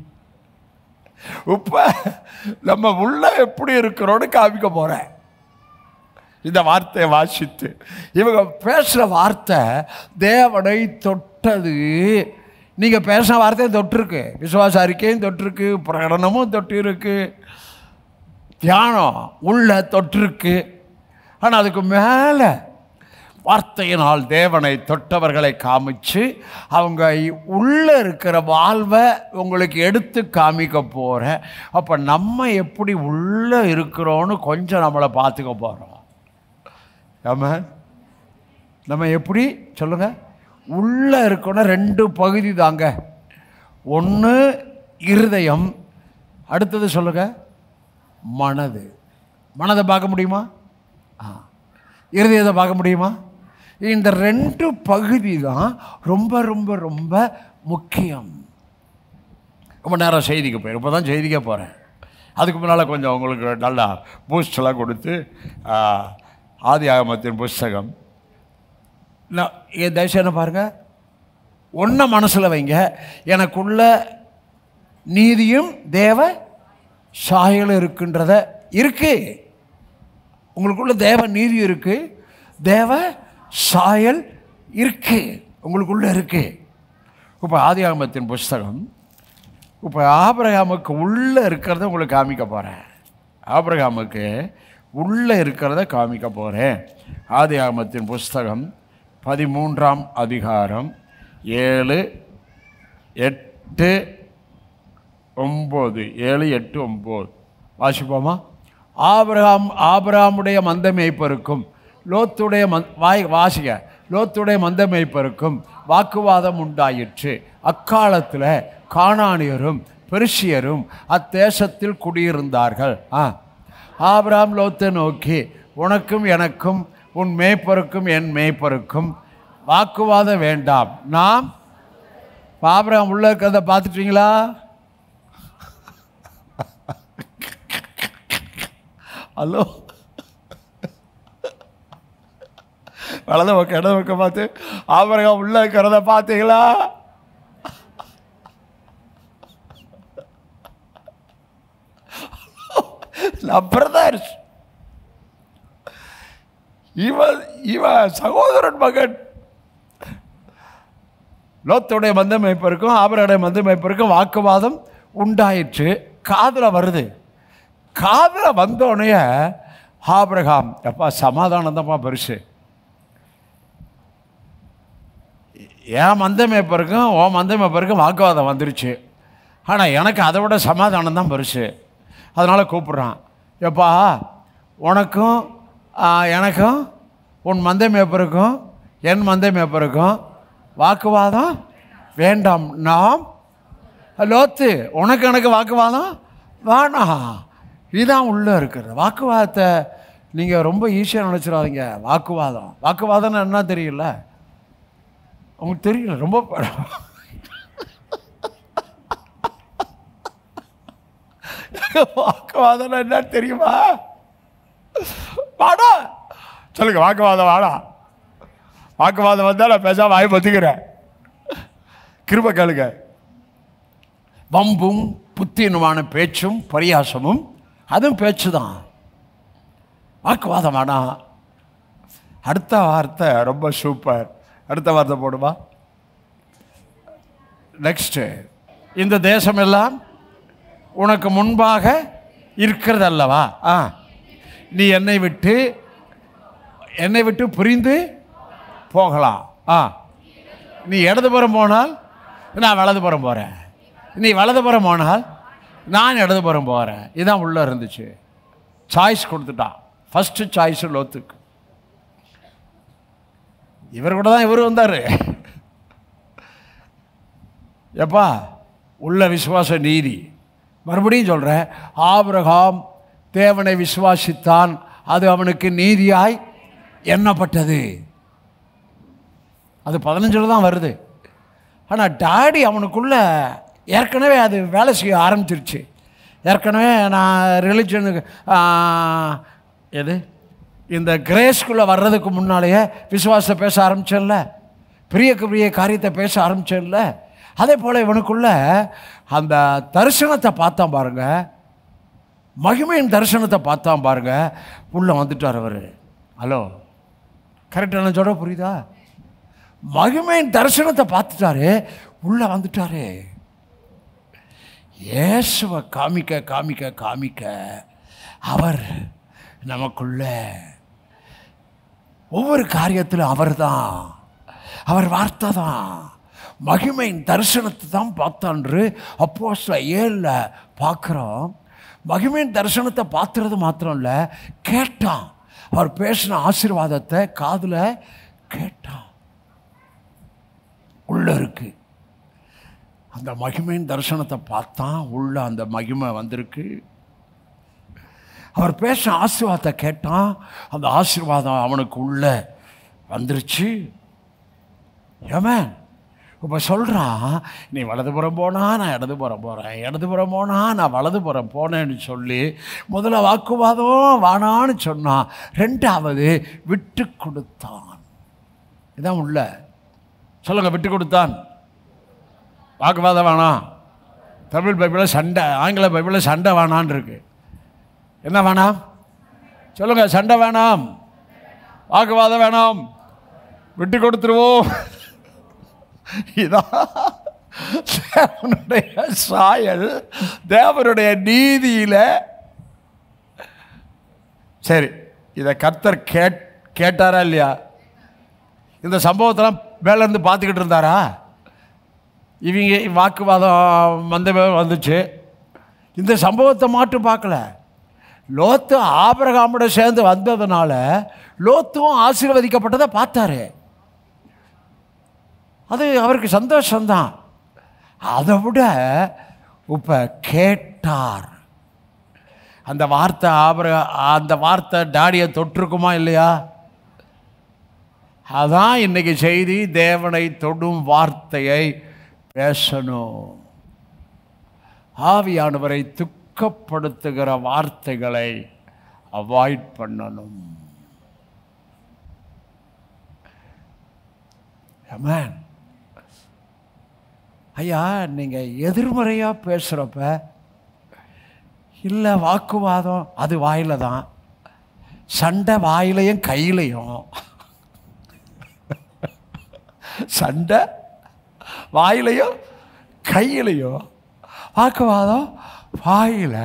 இப்போ நம்ம உள்ள எப்படி இருக்கிறோன்னு காமிக்க போகிறேன். இந்த வார்த்தையை வாசித்து இவங்க பேசுகிற வார்த்தை தேவனை தொட்டது. நீங்கள் பேசுகிற வார்த்தையை தொட்டிருக்கு, விசுவாச அறிக்கையும் தொட்டிருக்கு, பிரகடனமும் தொட்டிருக்கு, தியானம் உள்ள தொட்டிருக்கு. ஆனால் அதுக்கு மேலே வார்த்தையினால் தேவனை தொட்டவர்களை காமிச்சு அவங்க உள்ளே இருக்கிற வாழ்வை உங்களுக்கு எடுத்து காமிக்க போகிறேன். அப்போ நம்ம எப்படி உள்ளே இருக்கிறோன்னு கொஞ்சம் நம்மளை பார்த்துக்க போகிறோம். நம்ம எப்படி சொல்லுங்கள்? உள்ளே இருக்கணும். 2 பகுதி தாங்க. ஒன்று இருதயம், அடுத்தது சொல்லுங்கள் மனது. மனதை பார்க்க முடியுமா? இருதயத்தை பார்க்க முடியுமா? இந்த 2 பகுதி தான் ரொம்ப ரொம்ப ரொம்ப முக்கியம். ரொம்ப நேரம் செய்திக்கு போயிடும். இப்போ தான் செய்திக்க போகிறேன். அதுக்கு முன்னால் கொஞ்சம் உங்களுக்கு நல்லா பூஸ்டெல்லாம் கொடுத்து ஆதியாகமத்தின் புஸ்தகம் தயவுசெய்து என்ன பாருங்கள், ஒன்றை மனசில் வைங்க. எனக்குள்ள நீதியும் தேவ சாயலும் இருக்கின்றத இருக்கு. உங்களுக்குள்ள தேவ நீதி இருக்கு, தேவ சாயல் இருக்கு, உங்களுக்குள்ள இருக்கு. இப்போ ஆதியாகமத்தின் புஸ்தகம், இப்போ ஆபிரகாமுக்கு உள்ளே இருக்கிறத உங்களுக்கு காமிக்க போகிறேன். ஆபிரகாமுக்கு உள்ளே இருக்கிறத காமிக்க போகிறேன். ஆதியாகமத்தின் புஸ்தகம் 13ஆம் அதிகாரம் 7, 8, 9 வாசிப்போமா? ஆபிரகாமுடைய மந்த மேய்ப்பருக்கும் லோத்துடைய லோத்துடைய மந்த மேய்ப்பருக்கும் வாக்குவாதம் உண்டாயிற்று. அக்காலத்தில் கானானியரும் பெரிசியரும் அத்தேசத்தில் குடியிருந்தார்கள். ஆபிரகாம் லோத்தை நோக்கி, உனக்கும் எனக்கும் உன் மேய்ப்பருக்கும் என் மேய்ப்பருக்கும் வாக்குவாதம் வேண்டாம். நாம் ஆபிரகாம் உள்ள இருக்கிறத பார்த்துட்டீங்களா? ஹலோ, வலது பக்கம் இடது பக்கம் பார்த்து ஆபிரகாம் உள்ள இருக்கிறத பார்த்தீங்களா? பிரதர்ஸ், இவன் சகோதரன் மகன். லோத்துடைய மந்தை மேய்ப்பருக்கும் ஆபிரகாமுடைய மந்தை மேய்ப்பருக்கும் வாக்குவாதம் உண்டாயிற்று. காதில் வருது. காதில் வந்தோடனே ஆபிரகாம், எப்பா சமாதானம் தான்ப்பா பெருசு. என் மந்தை மேய்ப்பருக்கும் ஓ மந்தை மேய்ப்பருக்கும் வாக்குவாதம் வந்துருச்சு, ஆனால் எனக்கு அதை விட சமாதானம் தான் பெருசு. அதனால் கூப்பிட்றான், எப்பா உனக்கும் எனக்கும் உன் மந்தை மேய்ப்பருக்கும் என் மந்தை மேய்ப்பருக்கும் வாக்குவாதம் வேண்டாம். நாம் லோத்து உனக்கு எனக்கு வாக்குவாதம் வேணாம். இதுதான் உள்ளே இருக்கிறது. வாக்குவாதத்தை நீங்கள் ரொம்ப ஈஸியாக நினச்சிடாதீங்க. வாக்குவாதம்னு என்ன தெரியல உங்களுக்கு? தெரியல, ரொம்ப வாக்குவாதம் என்ன தெரியுமா? வாடா சொல்லுங்க, வாக்குவாதம் வாடா. வாக்குவாதம் வந்தால் நான் பேசாம வாய் பத்துக்கிறேன். கிருபை கேளுங்க. வம்பும் புத்தினுமான பேச்சும் பரியாசமும் அதுவும் பேச்சு தான். வாக்குவாதம் வேணாம். அடுத்த வார்த்தை ரொம்ப சூப்பர். அடுத்த வார்த்தை போடுமா? நெக்ஸ்ட்டு, இந்த தேசம் எல்லாம் உனக்கு முன்பாக இருக்கிறது அல்லவா? நீ என்னை விட்டு பிரிந்து போகலாம். நீ இடதுபுறம் போனால் நான் வலதுபுறம் போகிறேன், நீ வலதுபுறம் போனால் நான் இடதுபுறம் போகிறேன். இதுதான் உள்ளே இருந்துச்சு. சாய்ஸ் கொடுத்துட்டான். ஃபஸ்ட்டு சாய்ஸு லோத்துக்கு. இவர் கூட தான் இவர் வந்தார். எப்பா உள்ள விசுவாச நீதி. மறுபடியும் சொல்கிறேன், ஆபிரகாம் தேவனை விசுவாசித்தான், அது அவனுக்கு நீதியாய் எண்ணப்பட்டது. அது 15 தான் வருது. ஆனால் டாடி அவனுக்குள்ள ஏற்கனவே அது வேலை செய்ய ஆரம்பிச்சிருச்சு. ஏற்கனவே நான் ரிலிஜனுக்கு இந்த கிரேஸ்குள்ளே வர்றதுக்கு முன்னாலேயே விசுவாசத்தை பேச ஆரம்பிச்சேன்ல, பெரிய காரியத்தை பேச ஆரம்பிச்சேன்ல. அதே போல் இவனுக்குள்ள அந்த தரிசனத்தை பார்த்தான் பாருங்க, மகிமையின் தரிசனத்தை பார்த்தான் பாருங்க, உள்ளே வந்துட்டார் அவர். ஹலோ, கரெக்டாக நான் சொல்ல புரியுதா? மகிமையின் தரிசனத்தை பார்த்துட்டாரு, உள்ளே வந்துட்டாரு. இயேசுவை காமிக்க காமிக்க காமிக்க அவர் நமக்குள்ள ஒவ்வொரு காரியத்திலும் அவர் வார்த்தை தான். மகிமையின் தரிசனத்தை தான் பார்த்தான்று அப்போஸ்தலர் 7 பார்க்குறோம். மகிமையின் தரிசனத்தை பார்த்துறது மாத்திரம் இல்லை, கேட்டான். அவர் பேசின ஆசீர்வாதத்தை காதில் கேட்டான். உள்ள இருக்கு. அந்த மகிமையின் தரிசனத்தை பார்த்தான், உள்ள அந்த மகிமை வந்திருக்கு. அவர் பேசின ஆசீர்வாதத்தை கேட்டான், அந்த ஆசீர்வாதம் அவனுக்கு உள்ள வந்துருச்சு. ஆமென். இப்போ சொல்கிறான், நீ வலதுபுறம் போனால் நான் இடதுபுறம் போகிறேன், இடதுபுறம் போனால் நான் வலதுபுறம் போனேன்னு சொல்லி முதல்ல வாக்குவாதம் வானான்னு சொன்னான். 2வது விட்டு கொடுத்தான். இதான் உள்ள. சொல்லுங்க, விட்டு கொடுத்தான். வாக்குவாதம் வேணாம். தமிழ் பைபிளில் சண்டை, ஆங்கில பைபிளில் சண்டை வேணான் இருக்கு. என்ன வேணாம் சொல்லுங்க? சண்டை வேணாம், வாக்குவாதம் வேணாம், விட்டு கொடுத்துருவோம். இதான் தேவனுடைய சாயல், தேவனுடைய நீதியில். சரி, இதை கர்த்தர் கேட்டாரா இல்லையா? இந்த சம்பவத்தெல்லாம் மேலேருந்து பார்த்துக்கிட்டு இருந்தாரா? இவங்க வாக்குவாதம் வந்துச்சு. இந்த சம்பவத்தை மட்டும் பார்க்கல. லோத்து ஆபிரகாமோட சேர்ந்து வந்ததுனால லோத்துவும் ஆசீர்வதிக்கப்பட்டதை பார்த்தாரு. அது அவருக்கு சந்தோஷம்தான். அதை விட இப்போ கேட்டார். அந்த வார்த்தை டாடியை தொற்றுக்குமா இல்லையா? அதான் இன்னைக்கு செய்தி. தேவனை தொடும் வார்த்தையை பேசணும். ஆவியானவரை துக்கப்படுத்துகிற வார்த்தைகளை அவாய்ட் பண்ணணும். ஆமென். ஐயா, நீங்கள் எதிர்மறையாக பேசுகிறப்ப, இல்லை வாக்குவாதம் அது வாயில் தான், சண்டை வாயிலையும் கையிலையும், சண்டை வாயிலையும் கையிலையும், வாக்குவாதம் வாயில்,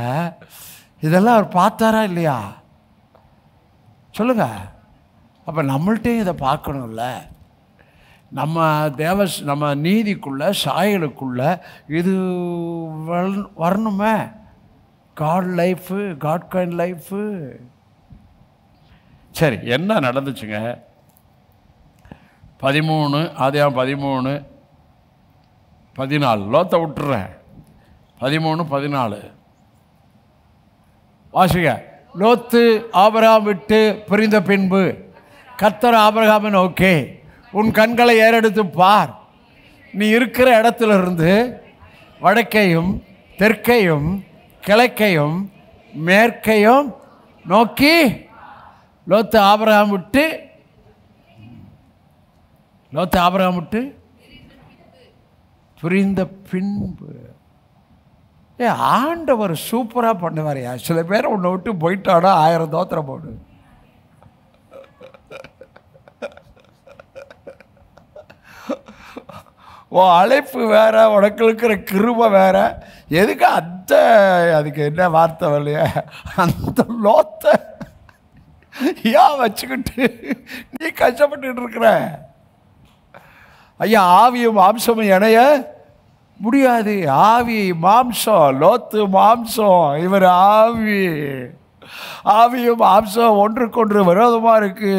இதெல்லாம் அவர் பார்த்தாரா இல்லையா? சொல்லுங்க. அப்போ நம்மள்ட்டையும் இதை பார்க்கணும்ல. நம்ம நீதிக்குள்ள சாயலுக்குள்ள இது வரணுமே. God life, God kind life. சரி, என்ன நடந்துச்சுங்க? 13 ஆதியாகமம் 13:14 லோத்தை விட்டுறேன். 13:14 வாசிங்க. லோத்து ஆபிரகாம் விட்டு பிரிந்த பின்பு கர்த்தர் ஆபிரகாமை நோக்கி, உன் கண்களை ஏறெடுத்து பார், நீ இருக்கிற இடத்துல இருந்து வடக்கையும் தெற்கையும் கிழக்கையும் மேற்கையும் நோக்கி. லோத்து ஆபிரகாம் விட்டு பிரிந்த பின்பு. ஆண்டவர் சூப்பராக பண்ணுவாரையா. சில பேர் உன்னை விட்டு போயிட்டாடா 1000 தோத்திரம் போடு. உன் அழைப்பு வேற, உனக்கு இருக்கிற கிருபை வேற. எதுக்கு அதுக்கு என்ன வார்த்தை வரலையா, அந்த லோத்தை ஏன் வச்சுக்கிட்டு நீ கஷ்டப்பட்டு இருக்கிற? ஐயா, ஆவியும் மாம்சமும் இணைய முடியாது. ஆவி மாம்சம், லோத்து மாம்சம், இவர் ஆவி. ஆவியும் மாம்சம் ஒன்றுக்கொன்று விரோதமாக இருக்கு.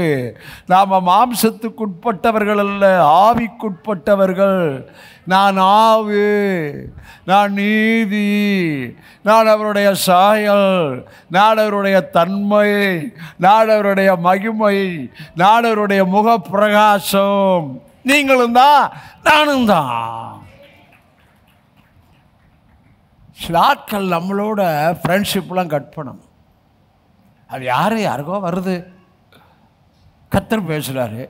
நாம் மாம்சத்துக்குட்பட்டவர்கள் அல்ல, ஆவிக்குட்பட்டவர்கள். நான் ஆவி, நான் நீதி, நான் அவருடைய சாயல், நான் அவருடைய தன்மை, நான் அவருடைய மகிமை, நான் அவருடைய முக பிரகாசம். நீங்களும் தான், நானும் தான். சில ஆட்கள் நம்மளோட ஃப்ரெண்ட்ஷிப்லாம் கட் பண்ணணும். அது யாருக்கோ வருது, கர்த்தர் பேசுகிறாரு.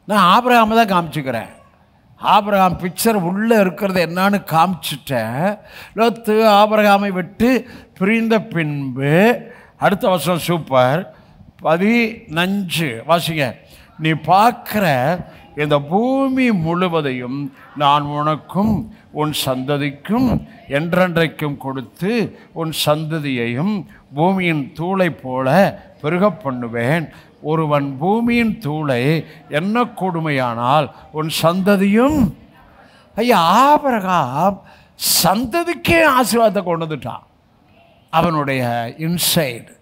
நான் ஆபிரகாமை தான் காமிச்சுக்கிறேன். ஆபிரகாம் பிக்சர் உள்ளே இருக்கிறது என்னான்னு காமிச்சிட்டேன். லோத்து ஆபிரகாமை விட்டு பிரிந்த பின்பு, அடுத்த வருஷம் சூப்பர் 15 வாசிங்க. நீ பார்க்குற இந்த பூமி முழுவதையும் நான் உனக்கும் உன் சந்ததிக்கும் என்றென்றைக்கும் கொடுத்து உன் சந்ததியையும் பூமியின் தூளை போல பெருக பண்ணுவேன். ஒருவன் பூமியின் தூளை என்ன கொடுமையானால் உன் சந்ததியும். ஐயா, ஆபிரகாம் சந்ததிக்கே ஆசீர்வாதத்தை கொண்டு வந்துட்டான். அவனுடைய இன்சைடு,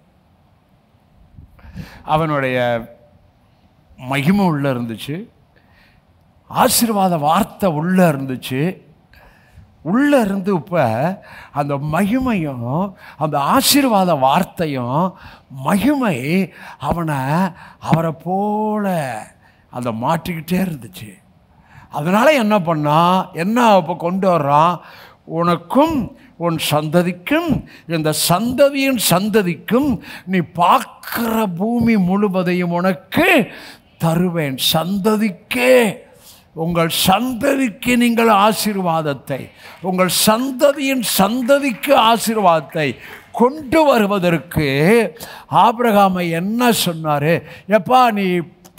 அவனுடைய மகிமை உள்ளே இருந்துச்சு, ஆசீர்வாத வார்த்தை உள்ளே இருந்துச்சு. உள்ளே இருந்து இப்போ அந்த மகிமையும் அந்த ஆசீர்வாத வார்த்தையும் மகிமை அவரை போல அதை மாற்றிக்கிட்டே இருந்துச்சு. அதனால் என்ன பண்ணா, என்ன இப்போ கொண்டு வர்றான், உனக்கும் உன் சந்ததிக்கும் இந்த சந்ததியின் சந்ததிக்கும் நீ பார்க்குற பூமி முழுவதையும் உனக்கு தருவேன். சந்ததிக்கே, உங்கள் சந்ததிக்கு நீங்கள் ஆசீர்வாதத்தை, உங்கள் சந்ததியின் சந்ததிக்கு ஆசீர்வாதத்தை கொண்டு வருவதற்கு ஆபிரகாமை என்ன சொன்னார்? எப்பா நீ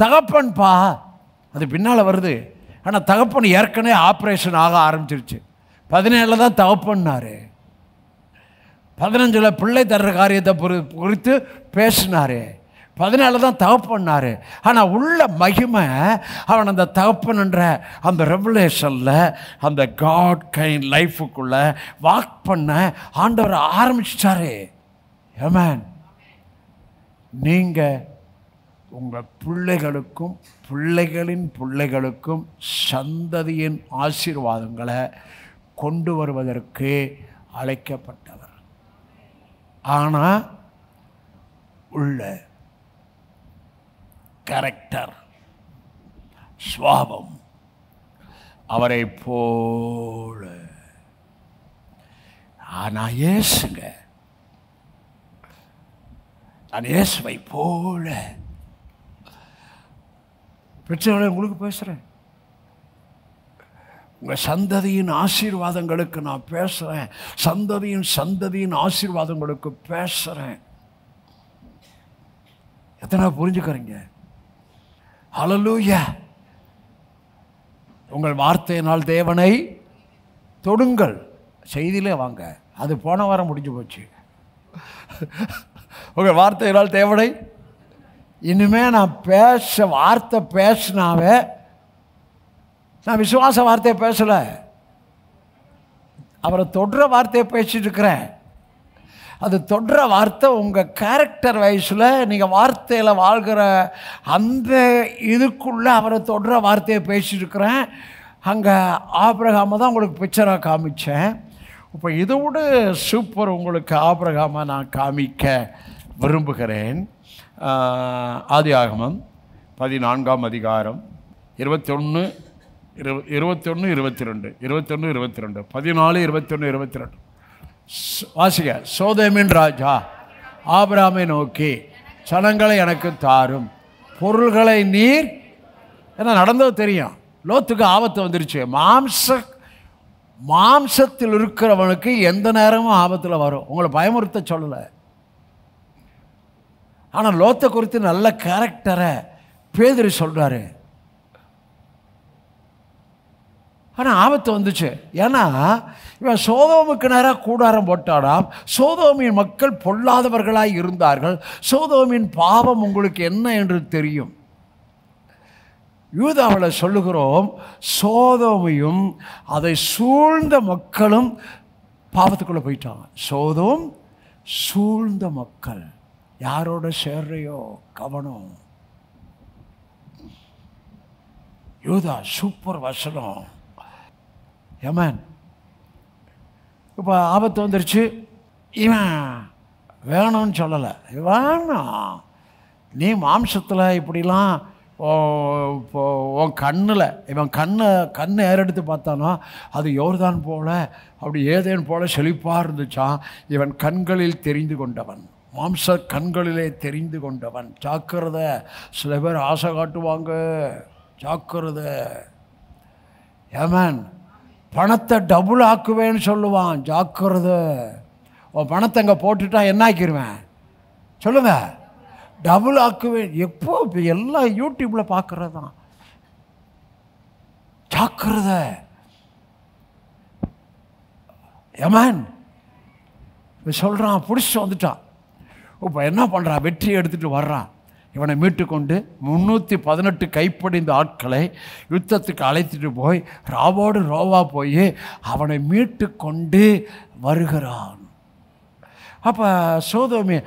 தகப்பன்பா, அது பின்னால் வருது. ஆனால் தகப்பன் ஏற்கனவே ஆப்ரேஷன் ஆக ஆரம்பிச்சிருச்சு. 17 தான் தகப்பன்னாரு. 15 பிள்ளை தர்ற காரியத்தை குறித்து பேசினார். 17 தான் தகப்பன்னாரு. ஆனால் உள்ள மகிமை அவன் அந்த தகப்பன்ன்ற அந்த ரெவலேஷனில் அந்த காட் கைண்ட் லைஃபுக்குள்ள வாக் பண்ண ஆண்டவர் ஆரம்பிச்சிட்டாரு. ஆமென். நீங்கள் உங்கள் பிள்ளைகளுக்கும் பிள்ளைகளின் பிள்ளைகளுக்கும் சந்ததியின் ஆசீர்வாதங்களை கொண்டு வருவதற்கு அழைக்கப்பட்டவர். ஆனால் உள்ள கேரக்டர், சுவாபம் அவரை போல. நான் இயேசுங்க, நான் இயேசுவை போல பெற்றோர்களே உங்களுக்கு பேசுகிறேன். உங்கள் சந்ததியின் ஆசீர்வாதங்களுக்கு நான் பேசுகிறேன். சந்ததியின் ஆசீர்வாதங்களுக்கு பேசுகிறேன். எத்தனை புரிஞ்சுக்கிறீங்க? ஹல்லேலூயா. உங்கள் வார்த்தையினால் தேவனை தொடுங்கள். செய்தியிலே வாங்க, அது போன வாரம் முடிஞ்சு போச்சு. உங்கள் வார்த்தையினால் தேவனை, இனிமேல் நான் வார்த்தை பேசினாவே, நான் விசுவாச வார்த்தையை பேசலை, அவரை தொடுற வார்த்தையை பேசிட்டு இருக்கிறேன். அது தொடுற வார்த்தை உங்கள் கேரக்டர் வயசில் நீங்கள் வார்த்தையில் வாழ்கிற அந்த இதுக்குள்ளே அவரை தொடுற வார்த்தையை பேசிட்டு இருக்கிறேன். அங்கே ஆபிரகாமை தான் உங்களுக்கு பிக்சராக காமிச்சேன். இப்போ இதோட சூப்பர் உங்களுக்கு ஆபிரகாமை நான் காமிக்க விரும்புகிறேன். ஆதியாகமம் 14ஆம் அதிகாரம் 21, 22, 14, 21, 22 வாசிக்க. சோதோமின் ராஜா ஆபிரகாமை நோக்கி, ஜனங்களை எனக்கு தாரும், பொருள்களை நீர். ஏன்னா நடந்தது தெரியும், லோத்துக்கு ஆபத்து வந்துருச்சு. மாம்சத்தில் இருக்கிறவனுக்கு எந்த நேரமும் ஆபத்தில் வரும். உங்களை பயமுறுத்த சொல்லலை. ஆனால் லோத்தை குறித்து நல்ல கேரக்டரை பேதுரு சொல்கிறாரு. ஆனால் ஆபத்து வந்துச்சு. ஏன்னா இவன் சோதோமுக்கு நேராக கூடாரம் போட்டாடாம். சோதோமின் மக்கள் பொல்லாதவர்களாய் இருந்தார்கள். சோதோமின் பாவம் உங்களுக்கு என்ன என்று தெரியும். யூதாவில் சொல்லுகிறோம், சோதோமையும் அதை சூழ்ந்த மக்களும் பாவத்துக்குள்ளே போயிட்டாங்க. சோதோம் சூழ்ந்த மக்கள். யாரோட சேர்றையோ கவனம். யூதா சூப்பர் வசனம். ஏமேன். இப்போ ஆபத்து வந்துருச்சு. இவன் வேணும்னு சொல்லலை. வேணாம், நீ மாம்சத்தில் இப்படிலாம் உன் கண்ணில், இவன் கண்ணை ஏறெடுத்து பார்த்தானோ அது யோர்தான் போல், அப்படி ஏதேன் போல் செழிப்பாக இருந்துச்சான். இவன் கண்களில் தெரிந்து கொண்டவன், மாம்ச கண்களிலே தெரிந்து கொண்டவன். ஜாக்கிரதை. சில பேர் ஆசை காட்டுவாங்க, ஜாக்கிரதை. ஏமேன். பணத்தை டபுள் ஆக்குவேன்னு சொல்லுவான், ஜாக்கிரதை. உன் பணத்தை அங்கே போட்டுட்டா என்ன ஆக்கிடுவேன் சொல்லுங்க? டபுள் ஆக்குவேன். எப்போ? இப்போ எல்லாம் யூடியூப்பில் பார்க்குறது தான். ஜாக்கிரதை. ஏமேன். இப்போ சொல்கிறான், பிடிச்சிட்டு வந்துட்டான். இப்போ என்ன பண்ணுறான்? வெற்றி எடுத்துகிட்டு வர்றான். இவனை மீட்டு கொண்டு 318 கைப்படிந்த ஆட்களை யுத்தத்துக்கு அழைத்துட்டு போய் ராவோடு ரோவா போய் அவனை மீட்டு கொண்டு வருகிறான். அப்போ சோதோமி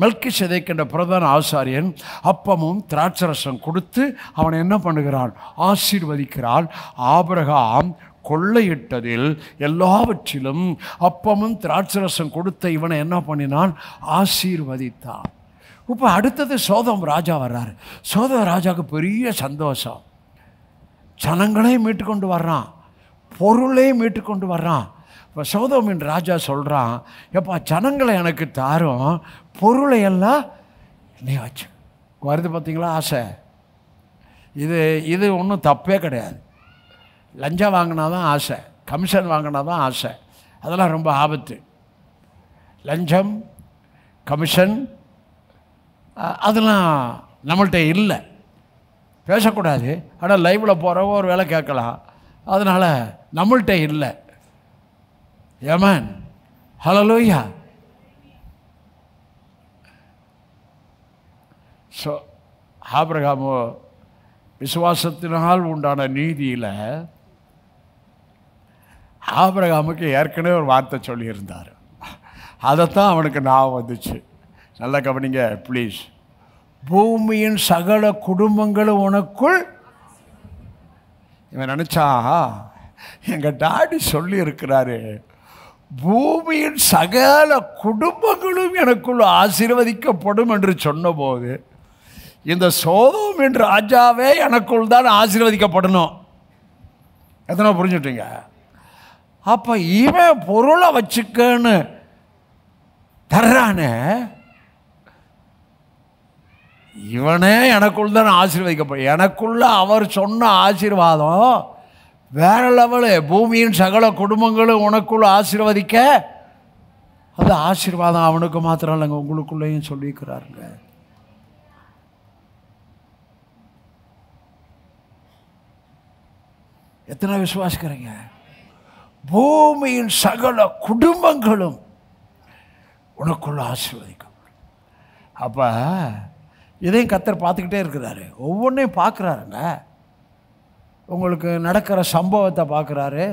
மெல்கிசேதேக் என்ற பிரதான ஆசாரியன் அப்பமும் திராட்சரசம் கொடுத்து அவனை என்ன பண்ணுகிறான்? ஆசீர்வதிக்கிறான். ஆபிரகாம் கொள்ளையிட்டதில் எல்லாவற்றிலும் அப்பமும் திராட்சரசம் கொடுத்த இவனை என்ன பண்ணினான்? ஆசீர்வதித்தான். இப்போ அடுத்தது சோதோம் ராஜா வர்றாரு. சோதோம் ராஜாவுக்கு பெரிய சந்தோஷம். ஜனங்களையும் மீட்டு கொண்டு வர்றான், பொருளையும் மீட்டு கொண்டு வர்றான். இப்போ சோதோமின் ராஜா சொல்கிறான், எப்பா ஜனங்களை எனக்கு தாரும், பொருளை எல்லாம் நீ வச்சு. வருது பார்த்தீங்களா ஆசை? இது ஒன்றும் தப்பே கிடையாது. லஞ்சம் வாங்கினா தான் ஆசை, கமிஷன் வாங்கினா தான் ஆசை. அதெல்லாம் ரொம்ப ஆபத்து. லஞ்சம், கமிஷன் அதெல்லாம் நம்மள்கிட்ட இல்லை, பேசக்கூடாது. ஆனால் லைவில் போகிறவங்க ஒரு வேலை கேட்கலாம், அதனால் நம்மள்கிட்ட இல்லை. ஏமேன். ஹல்லேலூயா. ஸோ ஆபிரகாமோ விசுவாசத்தினால் உண்டான நீதியில் ஆபிரகாமுக்கு ஏற்கனவே ஒரு வார்த்தை சொல்லியிருந்தார். அதைத்தான் அவனுக்கு ஞாபகம் வந்துச்சு. நல்லா கவனிங்க ப்ளீஸ். பூமியின் சகல குடும்பங்களும் உனக்குள். இவன் நினச்சா, எங்கள் டாடி சொல்லி இருக்கிறாரு, பூமியின் சகல குடும்பங்களும் எனக்குள் ஆசீர்வதிக்கப்படும் என்று சொன்னபோது இந்த சோதோமின் ராஜாவே எனக்குள் தான் ஆசீர்வதிக்கப்படணும். எத்தனை புரிஞ்சுட்டீங்க? அப்போ இவன் பொருளை வச்சுக்கன்னு தர்றானே, இவனே எனக்குள் தான் ஆசீர்வதிக்கப்படும். எனக்குள்ள அவர் சொன்ன ஆசீர்வாதம் வேற லெவலு. பூமியின் சகல குடும்பங்களும் உனக்குள்ள ஆசீர்வதிக்க, அது ஆசீர்வாதம் அவனுக்கு மாத்திரம் இல்லைங்க, உங்களுக்குள்ளேயும் சொல்லிக்கிறாருங்க. எத்தனை விசுவாசிக்கிறீங்க? பூமியின் சகல குடும்பங்களும் உனக்குள்ள ஆசீர்வதிக்கப்படும். அப்போ இதையும் கர்த்தர் பார்த்துக்கிட்டே இருக்கிறாரு, ஒவ்வொன்றையும் பார்க்குறாருங்க. உங்களுக்கு நடக்கிற சம்பவத்தை பார்க்குறாரு,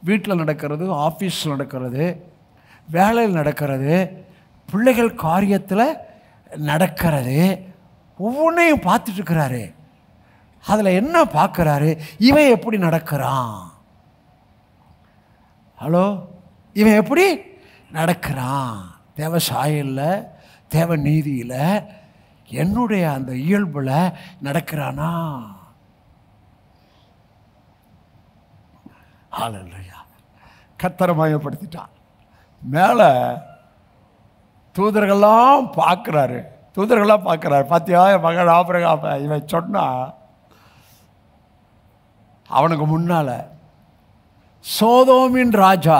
வீட்டில் நடக்கிறது, ஆஃபீஸில் நடக்கிறது, வேலையில் நடக்கிறது, பிள்ளைகள் காரியத்தில் நடக்கிறது, ஒவ்வொன்றையும் பார்த்துட்ருக்கிறாரு. அதில் என்ன பார்க்குறாரு? இவன் எப்படி நடக்கிறான்? ஹலோ, இவன் எப்படி நடக்கிறான்? தேவ சாயலில், தேவ நீதியில், என்னுடைய அந்த இயல்பில் நடக்கிறானா? ஹல்லேலூயா. கர்த்தரை மகிமைப்படுத்திட்டான். மேலே தூதர்கள்லாம் பார்க்குறாரு, தூதர்கள்லாம் பார்க்குறாரு. பார்த்தியா என் மகன் ஆபிரகாம், இவன் சொன்னா அவனுக்கு முன்னால் சோதோமின் ராஜா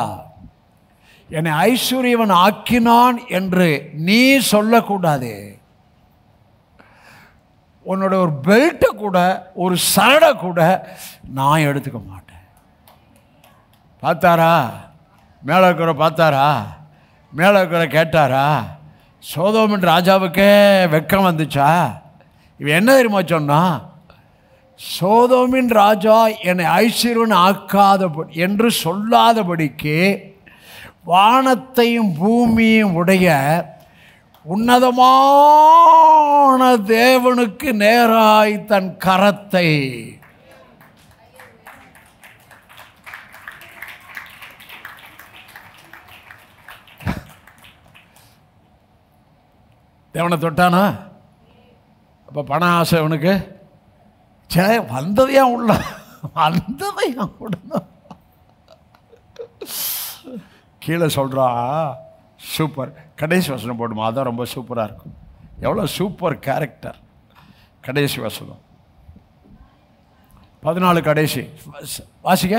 என்னை ஐஸ்வர்யவன் ஆக்கினான் என்று நீ சொல்லக்கூடாது. உன்னோட ஒரு பெல்ட்டை கூட, ஒரு சரடை கூட நான் எடுத்துக்க மாட்டேன். பார்த்தாரா? மேலே இருக்கிற பார்த்தாரா? மேலே இருக்கிற கேட்டாரா? சோதோமின் ராஜாவுக்கே வெக்கம் வந்துச்சா? இவன் என்ன தெரியுமா சொன்னா? சோதோமின் ராஜா என்னை ஐஸ்வர்யவன் ஆக்காதபடி என்று சொல்லாதபடிக்கு வானத்தையும் பூமியையும் உடைய உன்னதமான தேவனுக்கு நேராய் தன் கரத்தை தேவனை தொட்டானா? அப்போ பண ஆசை அவனுக்கு வந்ததையா உள்ள வந்ததையா விடணும். கீழே சொல்கிறா, சூப்பர். கடைசி வசனம் போடுமா, அதான் ரொம்ப சூப்பராக இருக்கும். எவ்வளோ சூப்பர் கேரக்டர். கடைசி வசனம் 14 கடைசி வாசிக்க.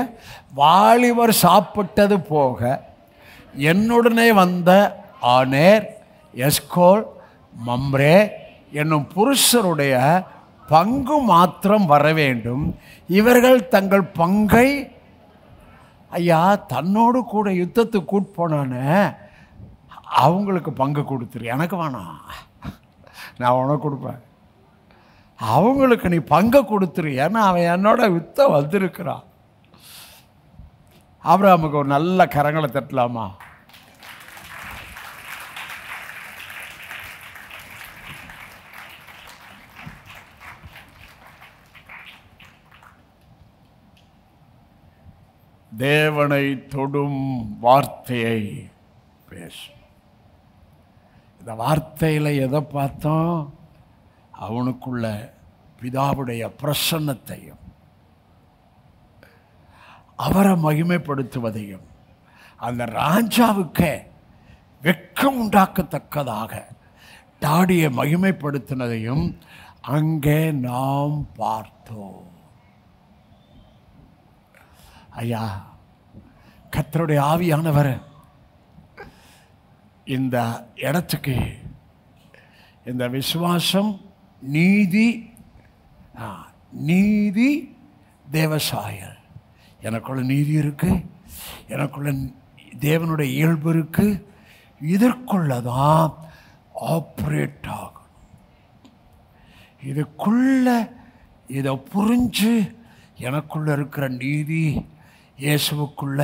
வாலிபர் சாப்பிட்டது போக என்னுடனே வந்த ஆனேர், எஸ்கோல், மம்ரே என்னும் புருஷருடைய பங்கு மாத்திரம் வர வேண்டும். இவர்கள் தங்கள் பங்கை, ஐயா தன்னோடு கூட யுத்தத்துக்கு கூட்டு போனானே அவங்களுக்கு பங்கு கொடுத்துரு, எனக்கு வேணாம், நான் உனக்கு கொடுப்பேன். அவங்களுக்கு நீ பங்கை கொடுத்துரு, ஏன்னா அவன் என்னோட யுத்தம் வந்திருக்கிறான். ஆபிரகாமுக்கு ஒரு நல்ல கரங்களை தட்டலாமா? தேவனை தொடும் வார்த்தையை பேசும். இந்த வார்த்தையில் எதை பார்த்தோம்? அவனுக்குள்ள பிதாவுடைய பிரசன்னத்தையும் அவரை மகிமைப்படுத்துவதையும் அந்த ராஜாவுக்கு வெட்கம் உண்டாக்கத்தக்கதாக டாடியை மகிமைப்படுத்தினதையும் அங்கே நாம் பார்த்தோம். ஐயா, கர்த்தருடைய ஆவியானவர் இந்த இடத்துக்கு, இந்த விசுவாசம், நீதி, நீதி தேவசாயல், எனக்குள்ள நீதி இருக்கு, எனக்குள்ள தேவனுடைய இயல்பு இருக்கு, இதற்குள்ளதான் ஆப்ரேட் ஆகணும். இதுக்குள்ள இதை புரிஞ்சு எனக்குள்ள இருக்கிற நீதி, இயேசுவுக்குள்ள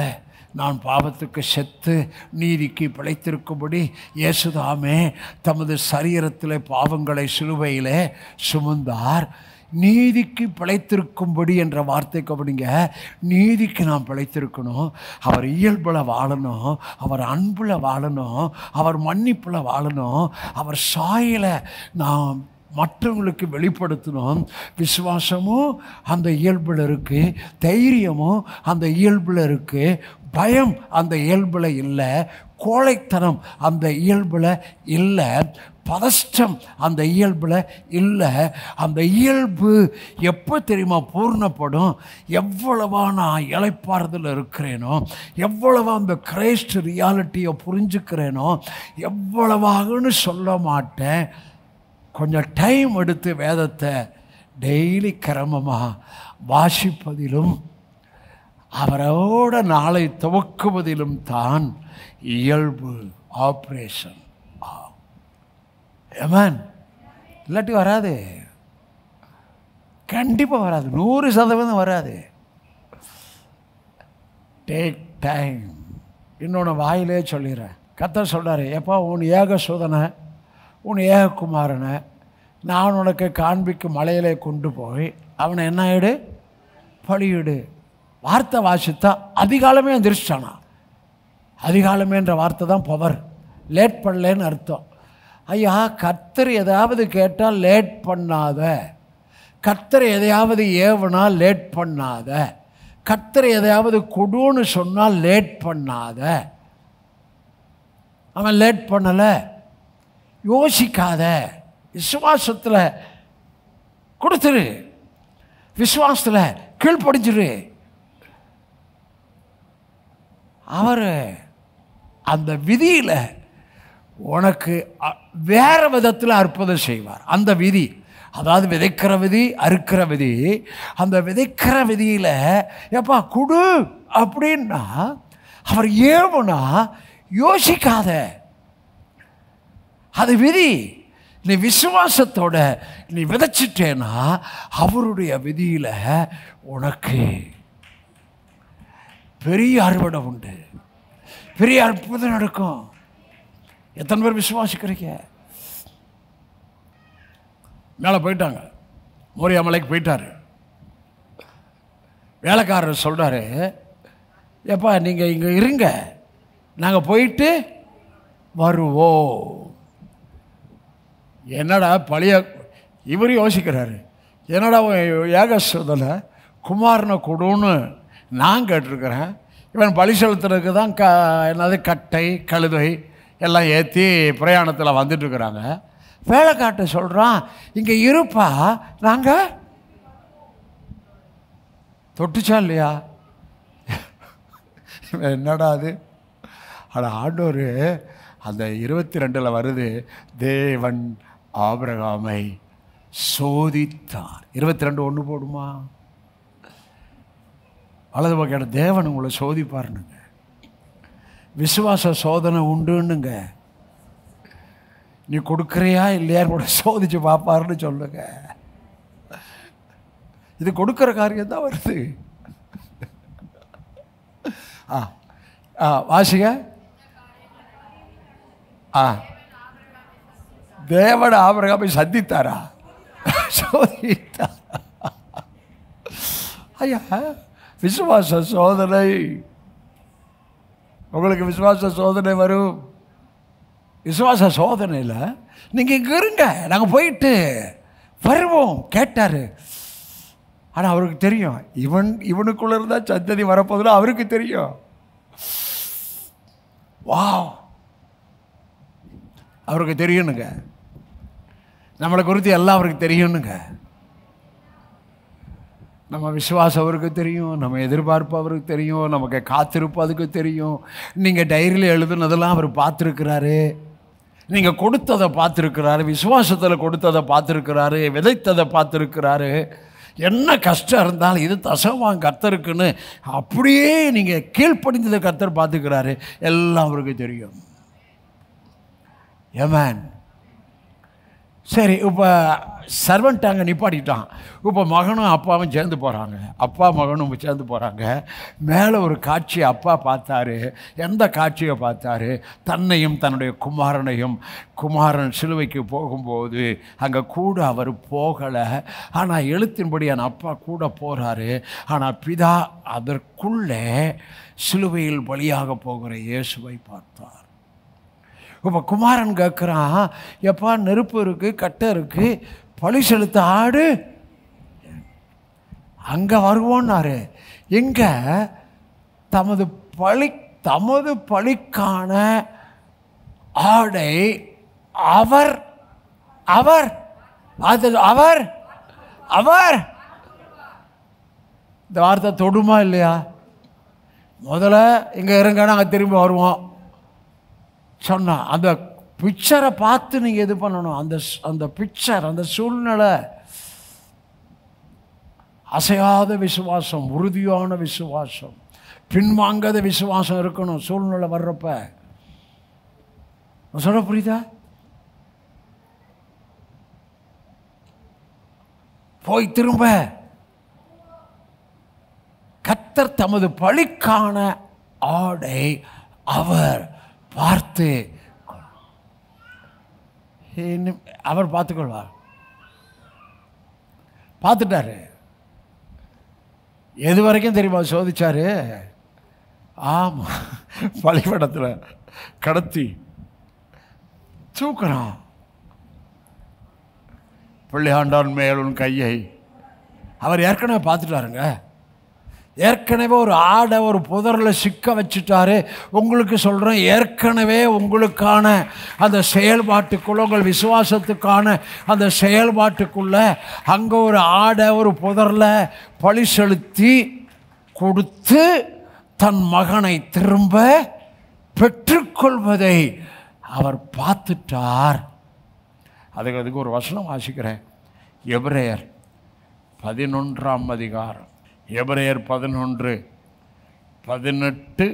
நான் பாவத்துக்கு செத்து நீதிக்கு பிழைத்திருக்கும்படி இயேசுதாமே தமது சரீரத்தில் பாவங்களை சிலுவையிலே சுமந்தார். நீதிக்கு பிழைத்திருக்கும்படி என்ற வார்த்தைக்கு அப்படிங்க, நீதிக்கு நாம் பிழைத்திருக்கணும். அவர் இயல்பில் வாழணும், அவர் அன்பில் வாழணும், அவர் மன்னிப்பில் வாழணும், அவர் சாயலை நாம் மற்றவங்களுக்கு வெளிப்படுத்தணும். விசுவாசமும் அந்த இயல்பில் இருக்குது, தைரியமும் அந்த இயல்பில் இருக்குது, பயம் அந்த இயல்பில் இல்லை, கோழைத்தனம் அந்த இயல்பில் இல்லை, பதஷ்டம் அந்த இயல்பில் இல்லை. அந்த இயல்பு எப்போ தெரியுமா பூர்ணப்படும்? எவ்வளவா நான் இளைப்பாறுதல் இருக்கிறேனோ, எவ்வளவா அந்த கிரைஸ்ட் ரியாலிட்டியை புரிஞ்சுக்கிறேனோ, எவ்வளவாகன்னு சொல்ல மாட்டேன். கொஞ்சம் டைம் எடுத்து வேதத்தை டெய்லி கிரமமாக வாசிப்பதிலும் அவரோட நாளை துவக்குவதிலும் தான் இயல்பு ஆப்ரேஷன். ஆமென். இல்லாட்டி வராது, கண்டிப்பாக வராது, 100% வராது. Take time. இன்னொன்று வாயிலே சொல்லிடுறேன். கர்த்தர் சொல்கிறாரு, எப்போ உன் ஏக சோதனை, உன் ஏககுமாரனை நான் உனக்கு காண்பிக்கும் மலையிலே கொண்டு போய் அவனை என்ன ஆயிடு, பலியிடு. வார்த்தை வாசித்தா அதிகாலமே எந்திரிச்சிட்டானா. அதிகாலமேன்ற வார்த்தை தான் பவர். லேட் பண்ணலேன்னு அர்த்தம். ஐயா, கர்த்தர் எதாவது கேட்டால் லேட் பண்ணாத, கர்த்தர் எதையாவது ஏவுனா லேட் பண்ணாத, கர்த்தர் எதையாவது கொடுன்னு சொன்னால் லேட் பண்ணாத. அவன் லேட் பண்ணலை, யோசிக்காத, விசுவாசத்தில் கொடுத்துரு, விசுவாசத்தில் கீழ்ப்படிஞ்சிரு. அவர் அந்த விதியில் உனக்கு வேறு விதத்தில் அற்புதம் செய்வார். அந்த விதி, அதாவது விதைக்கிற விதி, அறுக்கிற விதி. அந்த விதைக்கிற விதியில் எப்பா கொடு அப்படின்னா அவர் ஏவுனா யோசிக்காத, அது விதி. நீ விசுவாசத்தோட நீ விதைச்சிட்டேன்னா அவருடைய விதியில் உனக்கு பெரிய அறுவடை உண்டு, பெரிய அற்புதம் நடக்கும். எத்தனை பேர் விசுவாசிக்கிறீங்க? மேலே போயிட்டாங்க, மோரியா மலைக்கு போயிட்டாரு. வேலைக்காரர் சொல்கிறாரு, எப்பா நீங்கள் இங்கே இருங்க, நாங்கள் போயிட்டு வருவோம். என்னடா பழைய இவர் யோசிக்கிறாரு, என்னடா ஏக சோதனை குமாரனை கொடுன்னு நான் கேட்டிருக்கிறேன், இவன் பலி செலுத்துறதுக்கு தான் என்னது கட்டை கழுதை எல்லாம் ஏற்றி பிரயாணத்தில் வந்துட்டுருக்குறாங்க. வேலைக்காட்ட சொல்கிறான், இங்கே இருப்பா, நாங்கள் தொட்டுச்சா இல்லையா? என்னடா அது? ஆனால் ஆண்டவர் அந்த 22 வருது, தேவன் ஆபிரகாமை சோதித்தார். 22:1 போடுமா? வலது பக்கம் தேவன் உங்களை சோதிப்பாருனுங்க. விசுவாச சோதனை உண்டுன்னுங்க. நீ கொடுக்குறியா இல்லையா கூட சோதிச்சு பார்ப்பாருன்னு சொல்லுங்க. இது கொடுக்குற காரியம் தான் வருது. வாசிங்க. தேவன் ஆபிரகாமை சந்தித்தாரா? சோதித்தார். ஐயா, விசுவாச சோதனை உங்களுக்கு, விசுவாச சோதனை வரும். விசுவாச சோதனையில் நீங்கள் இங்கே இருங்க, நாங்கள் போயிட்டு வருவோம் கேட்டார். ஆனால் அவருக்கு தெரியும், இவனுக்குள்ளே இருந்தால் சந்ததி வரப்போதுன்னு அவருக்கு தெரியும். வா, அவருக்கு தெரியணுங்க. நம்மளை குறித்து எல்லாம் அவருக்கு தெரியணுங்க. நம்ம விசுவாசம் அவருக்கு தெரியும், நம்ம எதிர்பார்ப்பு அவருக்கு தெரியும், நமக்கு காத்திருப்பு அதுக்கு தெரியும். நீங்கள் டைரியில் எழுதுனதெல்லாம் அவர் பார்த்துருக்கிறாரு, நீங்கள் கொடுத்ததை பார்த்துருக்கிறாரு, விசுவாசத்தில் கொடுத்ததை பார்த்துருக்கிறாரு, விதைத்ததை பார்த்துருக்கிறாரு. என்ன கஷ்டம் இருந்தாலும் இது தசமாம் கர்த்தருக்குன்னு அப்படியே நீங்கள் கீழ்ப்படிந்ததை கர்த்தர் பார்த்துக்கிறாரு. எல்லாம் அவருக்கு தெரியும். ஏமேன். சரி, இப்போ சர்வெண்ட் அங்கே நிப்பாட்டிட்டான். இப்போ மகனும் அப்பாவும் சேர்ந்து போகிறாங்க, அப்பா மகனும் சேர்ந்து போகிறாங்க. மேலே ஒரு காட்சியை அப்பா பார்த்தாரு. எந்த காட்சியை பார்த்தாரு? தன்னையும் தன்னுடைய குமாரனையும். குமாரன் சிலுவைக்கு போகும்போது அங்கே கூட அவர் போகலை, ஆனால் எழுத்தின்படி என் அப்பா கூட போகிறாரு. ஆனால் பிதா அதற்குள்ளே சிலுவையில் பலியாக போகிற இயேசுவை பார்த்தார். இப்போ குமாரன் கேட்குறான், எப்பா நெருப்பு இருக்குது, கட்டை இருக்குது, பழி செலுத்த ஆடு, அங்கே வருவோன்னாரு. எங்கே? தமது பழிக்கான ஆடை அவர் அவர் அவர் அவர் இந்த வார்த்தை தொடுமா இல்லையா? முதல்ல இங்கே இருங்க, நாங்கள் திரும்பி வருவோம் சொன்னா அந்த பிக்சரை பார்த்து நீங்கள் இது பண்ணணும். அந்த பிக்சர், அந்த சூழ்நிலை, அசையாத விசுவாசம், உறுதியான விசுவாசம், பின்வாங்காத விசுவாசம் இருக்கணும் சூழ்நிலை வர்றப்ப. சொல்ல புரியுதா? போய் திரும்ப கர்த்தர் தமது பழிக்கான ஆடை அவர் பார்த்து அவர் பார்த்துக்கொள்வார். பார்த்துட்டாரு. எது வரைக்கும் தெரியுமா சோதிச்சாரு? ஆமாம், பலிபடத்தில் கடத்தி தூக்குறான். பிள்ளையாண்டான் மேலும் கையை அவர் ஏற்கனவே பார்த்துட்டாருங்க. ஏற்கனவே ஒரு ஆடை ஒரு புதரில் சிக்க வச்சுட்டாரு. உங்களுக்கு சொல்கிறேன், ஏற்கனவே உங்களுக்கான அந்த செயல்பாட்டுக்குள்ள, உங்கள் விசுவாசத்துக்கான அந்த செயல்பாட்டுக்குள்ள அங்கே ஒரு ஆடை ஒரு புதரில் பழி செலுத்தி கொடுத்து தன் மகனை திரும்ப பெற்றுக்கொள்வதை அவர் பார்த்துட்டார். அதுக்கு ஒரு வசனம் வாசிக்கிறேன். எபிரேயர் 11ஆம் அதிகாரம், எபிரேயர் 11, 18,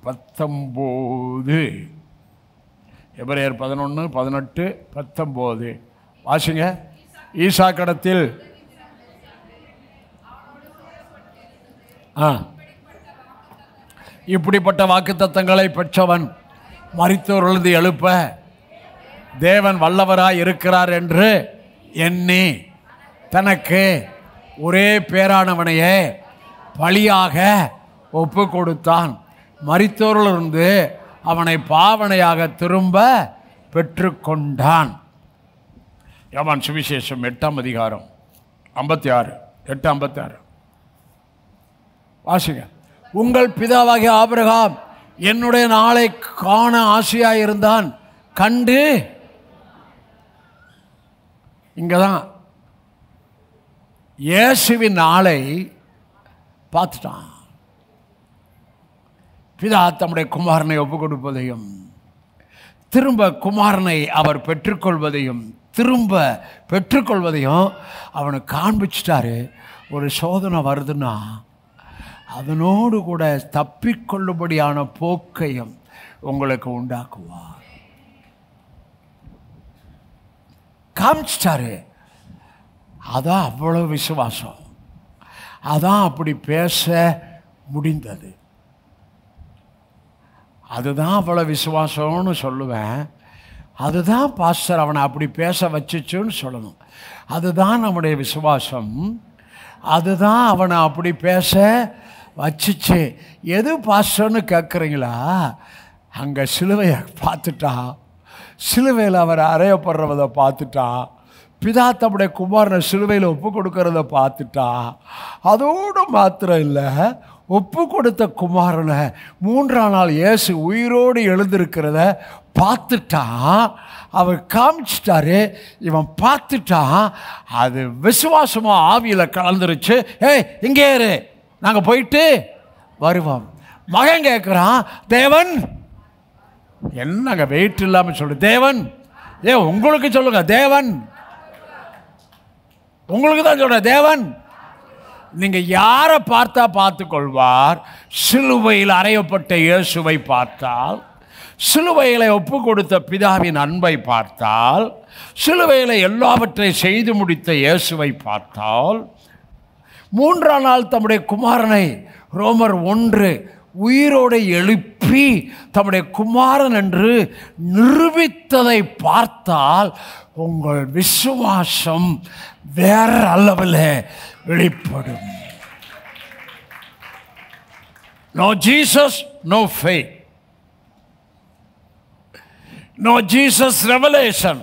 19. எபிரேயர் 11, 18, 19 வாசிங்க. ஈசாக்கிடத்தில் இப்படிப்பட்ட வாக்குத்தத்தங்களை பெற்றவன் மரித்தோரிலிருந்து எழுப்ப தேவன் வல்லவராய் இருக்கிறார் என்று எண்ணி தனக்கு ஒரே பேரானவனையே பலியாக ஒப்பு கொடுத்தான். மரித்தோரிலிருந்து அவனை பாவனையாக திரும்ப பெற்றுக்கொண்டான். யோவான் சுவிசேஷம் 8ஆம் அதிகாரம் 56, 8:56 வாசிங்க. உங்கள் பிதாவாகிய ஆபிரகாம் என்னுடைய நாளை காண ஆசையாயிருந்தான், கண்டு இங்கதான் இயேசுவின் நாளை பார்த்துட்டான். பிதா தம்முடைய குமாரனை ஒப்புக் கொடுப்பதையும் திரும்ப குமாரனை அவர் பெற்றுக்கொள்வதையும் திரும்ப பெற்றுக்கொள்வதையும் அவனுக்கு காண்பிச்சிட்டாரு. ஒரு சோதனை வருதுன்னா அதனோடு கூட தப்பிக்கொள்ளும்படியான போக்கையும் உங்களுக்கு உண்டாக்குவார். காமிச்சிட்டாரு. அதான் அவ்வளவு விசுவாசம், அதான் அப்படி பேச முடிந்தது. அதுதான் அவ்வளோ விசுவாசம்னு சொல்லுவேன். அதுதான் பாஸ்டர் அவனை அப்படி பேச வச்சுச்சுன்னு சொல்லணும். அதுதான் நம்முடைய விசுவாசம், அதுதான் அவனை அப்படி பேச வச்சுச்சு. எது பாஸ்டர்னு கேட்குறீங்களா? அங்கே சிலுவையை பார்த்துட்டா, சிலுவையில் அவர் அறையப்படுறதை பார்த்துட்டா, பிதா தம்முடைய குமாரனை சிலுவையில் ஒப்பு கொடுக்கறத பார்த்துட்டா. அதோடு மாத்திரம் இல்லை, ஒப்பு கொடுத்த குமாரனை 3ஆம் நாள் இயேசு உயிரோடு எழுந்திருக்கிறத பார்த்துட்டான். அவர் காமிச்சிட்டாரு, இவன் பார்த்துட்டான். அது விசுவாசமாக ஆவியில் கலந்துருச்சு. ஏய் இங்கே இரு, நாங்கள் போயிட்டு வருவோம். மகன் கேட்குறான், தேவன் என்னங்க வெயிட் இல்லாமல் சொல்லு, தேவன் உங்களுக்கு சொல்லுங்க, தேவன் உங்களுக்கு தான் சொல்ற, தேவன் நீங்க யாரை பார்த்தா பார்த்து கொள்வார்? சிலுவையில் அறையப்பட்ட இயேசுவை பார்த்தால், சிலுவையில் ஒப்பு கொடுத்த பிதாவின் அன்பை பார்த்தால், சிலுவையில் எல்லாவற்றை செய்து முடித்த இயேசுவை பார்த்தால், 3ஆம் நாள் தம்முடைய குமாரனை ரோமர் 1 உயிரோடு எழுப்பி தம்முடைய குமாரன் என்று நிரூபித்ததை பார்த்தால் உங்கள் விசுவாசம் வேற அளவில் வெளிப்படும். No Jesus, no faith. No Jesus revelation.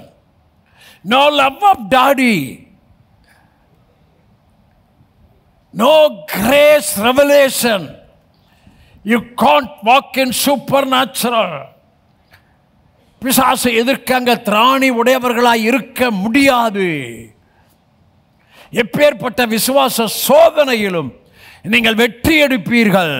No love of daddy. No grace revelation. You can't walk in supernatural. பிசாசை எதிர்க்க அங்க திராணி உடையவர்களாய் இருக்க முடியாது. எப்பேற்பட்ட விசுவாச சோதனையிலும் நீங்கள் வெற்றி எடுப்பீர்கள்.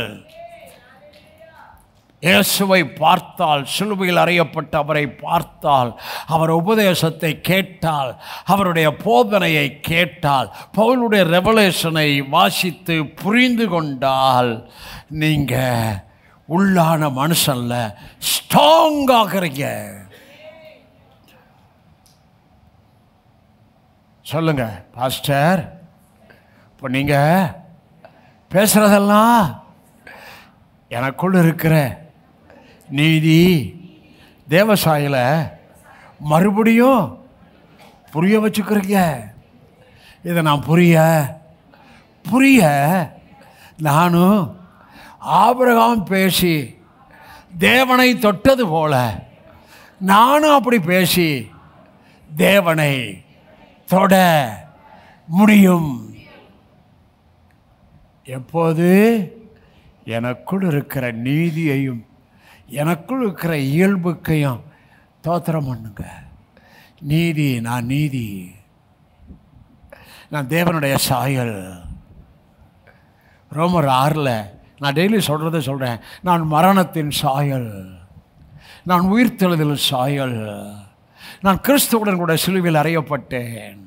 இயேசுவை பார்த்தால், சிலுவையில் அறையப்பட்ட அவரை பார்த்தால், அவர் உபதேசத்தை கேட்டால், அவருடைய போதனையை கேட்டால், பவுலுடைய ரெவலேஷனை வாசித்து புரிந்து கொண்டால், நீங்கள் உள்ளான மனுஷன்ல ஸ்ட்ராங் ஆகிறீங்க. சொல்லுங்க பாஸ்டர், இப்போ நீங்கள் பேசுகிறதெல்லாம் எனக்குள்ள இருக்கிற நீதி தேவசாயில மறுபடியும் புரிய வச்சுக்கிறீங்க. இதை நான் புரிய நானும் ஆபிரகாம் பேசி தேவனை தொட்டது போல நானும் அப்படி பேசி தேவனை தொட முடியும். எப்போது எனக்குள் இருக்கிற நீதியையும் எனக்குள் இருக்கிற இயல்புக்கையும் தோத்திரம் பண்ணுங்க. நீதி, நான் தேவனுடைய சாயல். ரோமர் 6 நான் டெய்லி சொல்கிறத சொல்கிறேன். நான் மரணத்தின் சாயல், நான் உயிர்த்தெழுதல் சாயல், நான் கிறிஸ்துவுடன் கூட சிலுவையில் அறையப்பட்டேன்,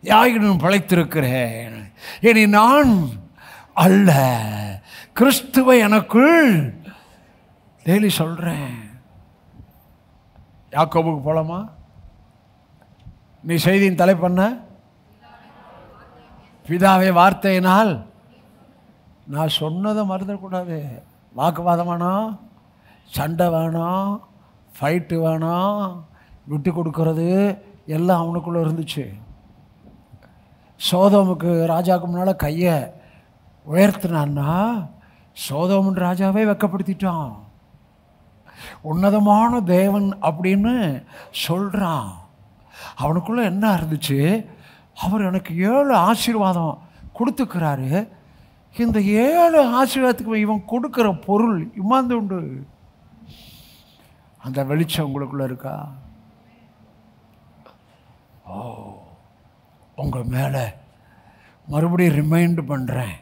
யாயினும் பிழைத்திருக்கிறேன். இனி நான் அல்ல, கிறிஸ்துவை எனக்குள் டெய்லி சொல்கிறேன். யாக்கோபுக்கு போலாமா? நீ செய்தியின் தலைப்பண்ண பிதாவை வார்த்தையினால் நான் சொன்னதை மறந்துடக்கூடாது. வாக்குவாதம் வேணாம், சண்டை வேணாம், ஃபைட்டு வேணாம், விட்டு கொடுக்கறது எல்லாம் அவனுக்குள்ளே இருந்துச்சு. சோதோமுக்கு ராஜாவுக்கு முன்னால் கையை உயர்த்தினான்னா சோதோமன் ராஜாவே வெக்கப்படுத்திட்டான். உன்னதமான தேவன் அப்படின்னு சொல்கிறான். அவனுக்குள்ளே என்ன இருந்துச்சு? அவர் எனக்கு 7 ஆசீர்வாதம் கொடுத்துக்கிறாரு. இந்த 7 ஆசீர்வாதத்துக்கு இவன் கொடுக்குற பொருள் இம்மாந்து உண்டு. அந்த வெளிச்சம் உங்களுக்குள்ள இருக்கா? ஓ, உங்கள் மேலே மறுபடியும் ரிமைண்ட் பண்ணுறேன்.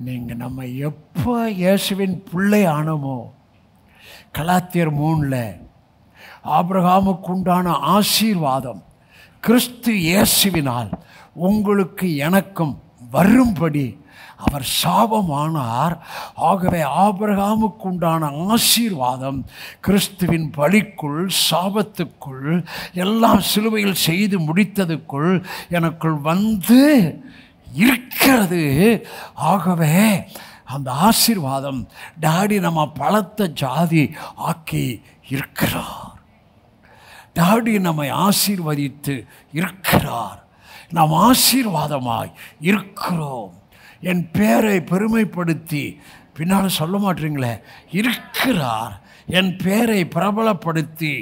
நீங்கள் நம்ம எப்போ இயேசுவின் பிள்ளை ஆனோமோ, கலாத்தியர் 3 ஆபிரகாமுக்கு உண்டான ஆசீர்வாதம் கிறிஸ்து இயேசுவினால் உங்களுக்கு எனக்கும் வரும்படி அவர் சாபமானார். ஆகவே ஆபிரகாமுக்கு உண்டான ஆசீர்வாதம் கிறிஸ்துவின் பலிக்குள், சாபத்துக்குள், எல்லாம் சிலுவையில் செய்து முடித்ததுக்குள் எனக்குள் வந்து இருக்கிறது. ஆகவே அந்த ஆசீர்வாதம் டாடி நம்ம பலத்த ஜாதி ஆக்கி இருக்கிறார். டாடி நம்மை ஆசீர்வதித்து இருக்கிறார். நாம் ஆசீர்வாதமாய் இருக்கிறோம். என் பேரை பெருமைப்படுத்தி பின்னால் சொல்ல மாட்டீங்களே, இருக்கிறார். என் பேரை பிரபலப்படுத்தி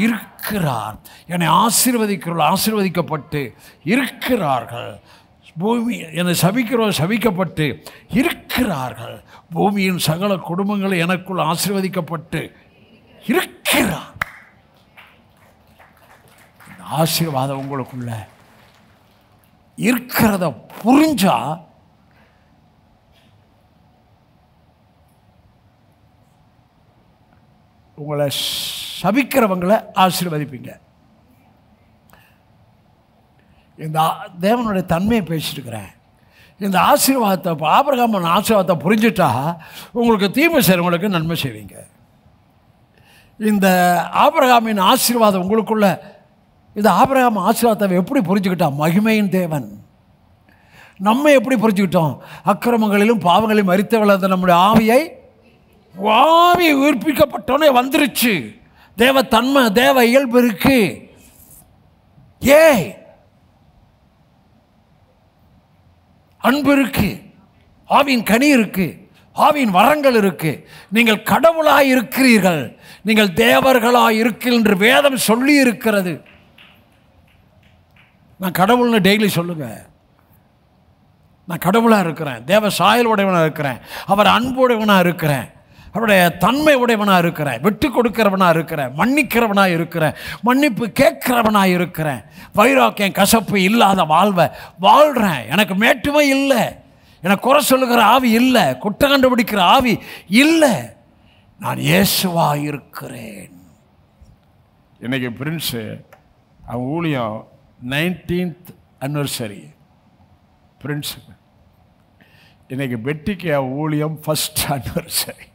இருக்கிறார். என்னை ஆசீர்வதிக்கிறவர்கள் ஆசீர்வதிக்கப்பட்டு இருக்கிறார்கள். பூமி என்னை சபிக்கிறவர்கள் சபிக்கப்பட்டு இருக்கிறார்கள். பூமியின் சகல குடும்பங்கள் எனக்குள் ஆசீர்வதிக்கப்பட்டு இருக்கிறார். ஆசீர்வாதம் உங்களுக்குள்ள இருக்கிறத புரிஞ்சா உங்களை சபிக்கிறவங்களை ஆசீர்வதிப்பீங்க. இந்த தேவனுடைய தன்மையை பேசிட்டுருக்கிறேன். இந்த ஆசீர்வாதத்தை, இப்போ ஆபிரகாமின் ஆசீர்வாதத்தை புரிஞ்சுட்டா உங்களுக்கு தீமை செய்கிறவங்களுக்கு நன்மை செய்வீங்க. இந்த ஆபிரகாமின் ஆசீர்வாதம் உங்களுக்குள்ள, இந்த ஆபிரகாம் ஆசீர்வாதத்தை எப்படி புரிஞ்சுக்கிட்டான்? மகிமையின் தேவன். நம்ம எப்படி புரிஞ்சுக்கிட்டோம்? அக்கிரமங்களிலும் பாவங்களிலும் மரித்த வளர்ந்த நம்முடைய ஆவியை உயிர்ப்பிக்கப்பட்டோன்னே வந்துருச்சு. தேவ தன்மை, தேவ இயல்பு இருக்கு. அன்பு இருக்கு, ஆவியின் கனி இருக்கு, ஆவியின் வரங்கள் இருக்கு. நீங்கள் கடவுளாய் இருக்கிறீர்கள், நீங்கள் தேவர்களாய் இருக்கிறீர்கள் என்று வேதம் சொல்லி இருக்கிறது. நான் கடவுள்னு டெய்லி சொல்லுங்க. நான் கடவுளாக இருக்கிறேன், தேவ சாயல் உடையவனாக இருக்கிறேன், அவர் அன்புடையவனாக இருக்கிறேன். அவருடைய தன்மை உடையவனாக இருக்கிறேன், விட்டு கொடுக்கிறவனாக இருக்கிறேன், மன்னிக்கிறவனாக இருக்கிறேன், மன்னிப்பு கேட்கிறவனாக இருக்கிறேன், வைராக்கியம் கசப்பு இல்லாத வாழ்வை வாழ்கிறேன். எனக்கு மேட்டுமை இல்லை, எனக்கு குறை சொல்லுகிற ஆவி இல்லை, குற்றம் கண்டுபிடிக்கிற ஆவி இல்லை, நான் இயேசுவாக இருக்கிறேன். இன்றைக்கி பிரின்ஸு அவன் ஊழியம் 19th anniversary பிரின்ஸுக்கு. இன்றைக்கி பெட்டிக்கு அவன் ஊழியம் 1st anniversary.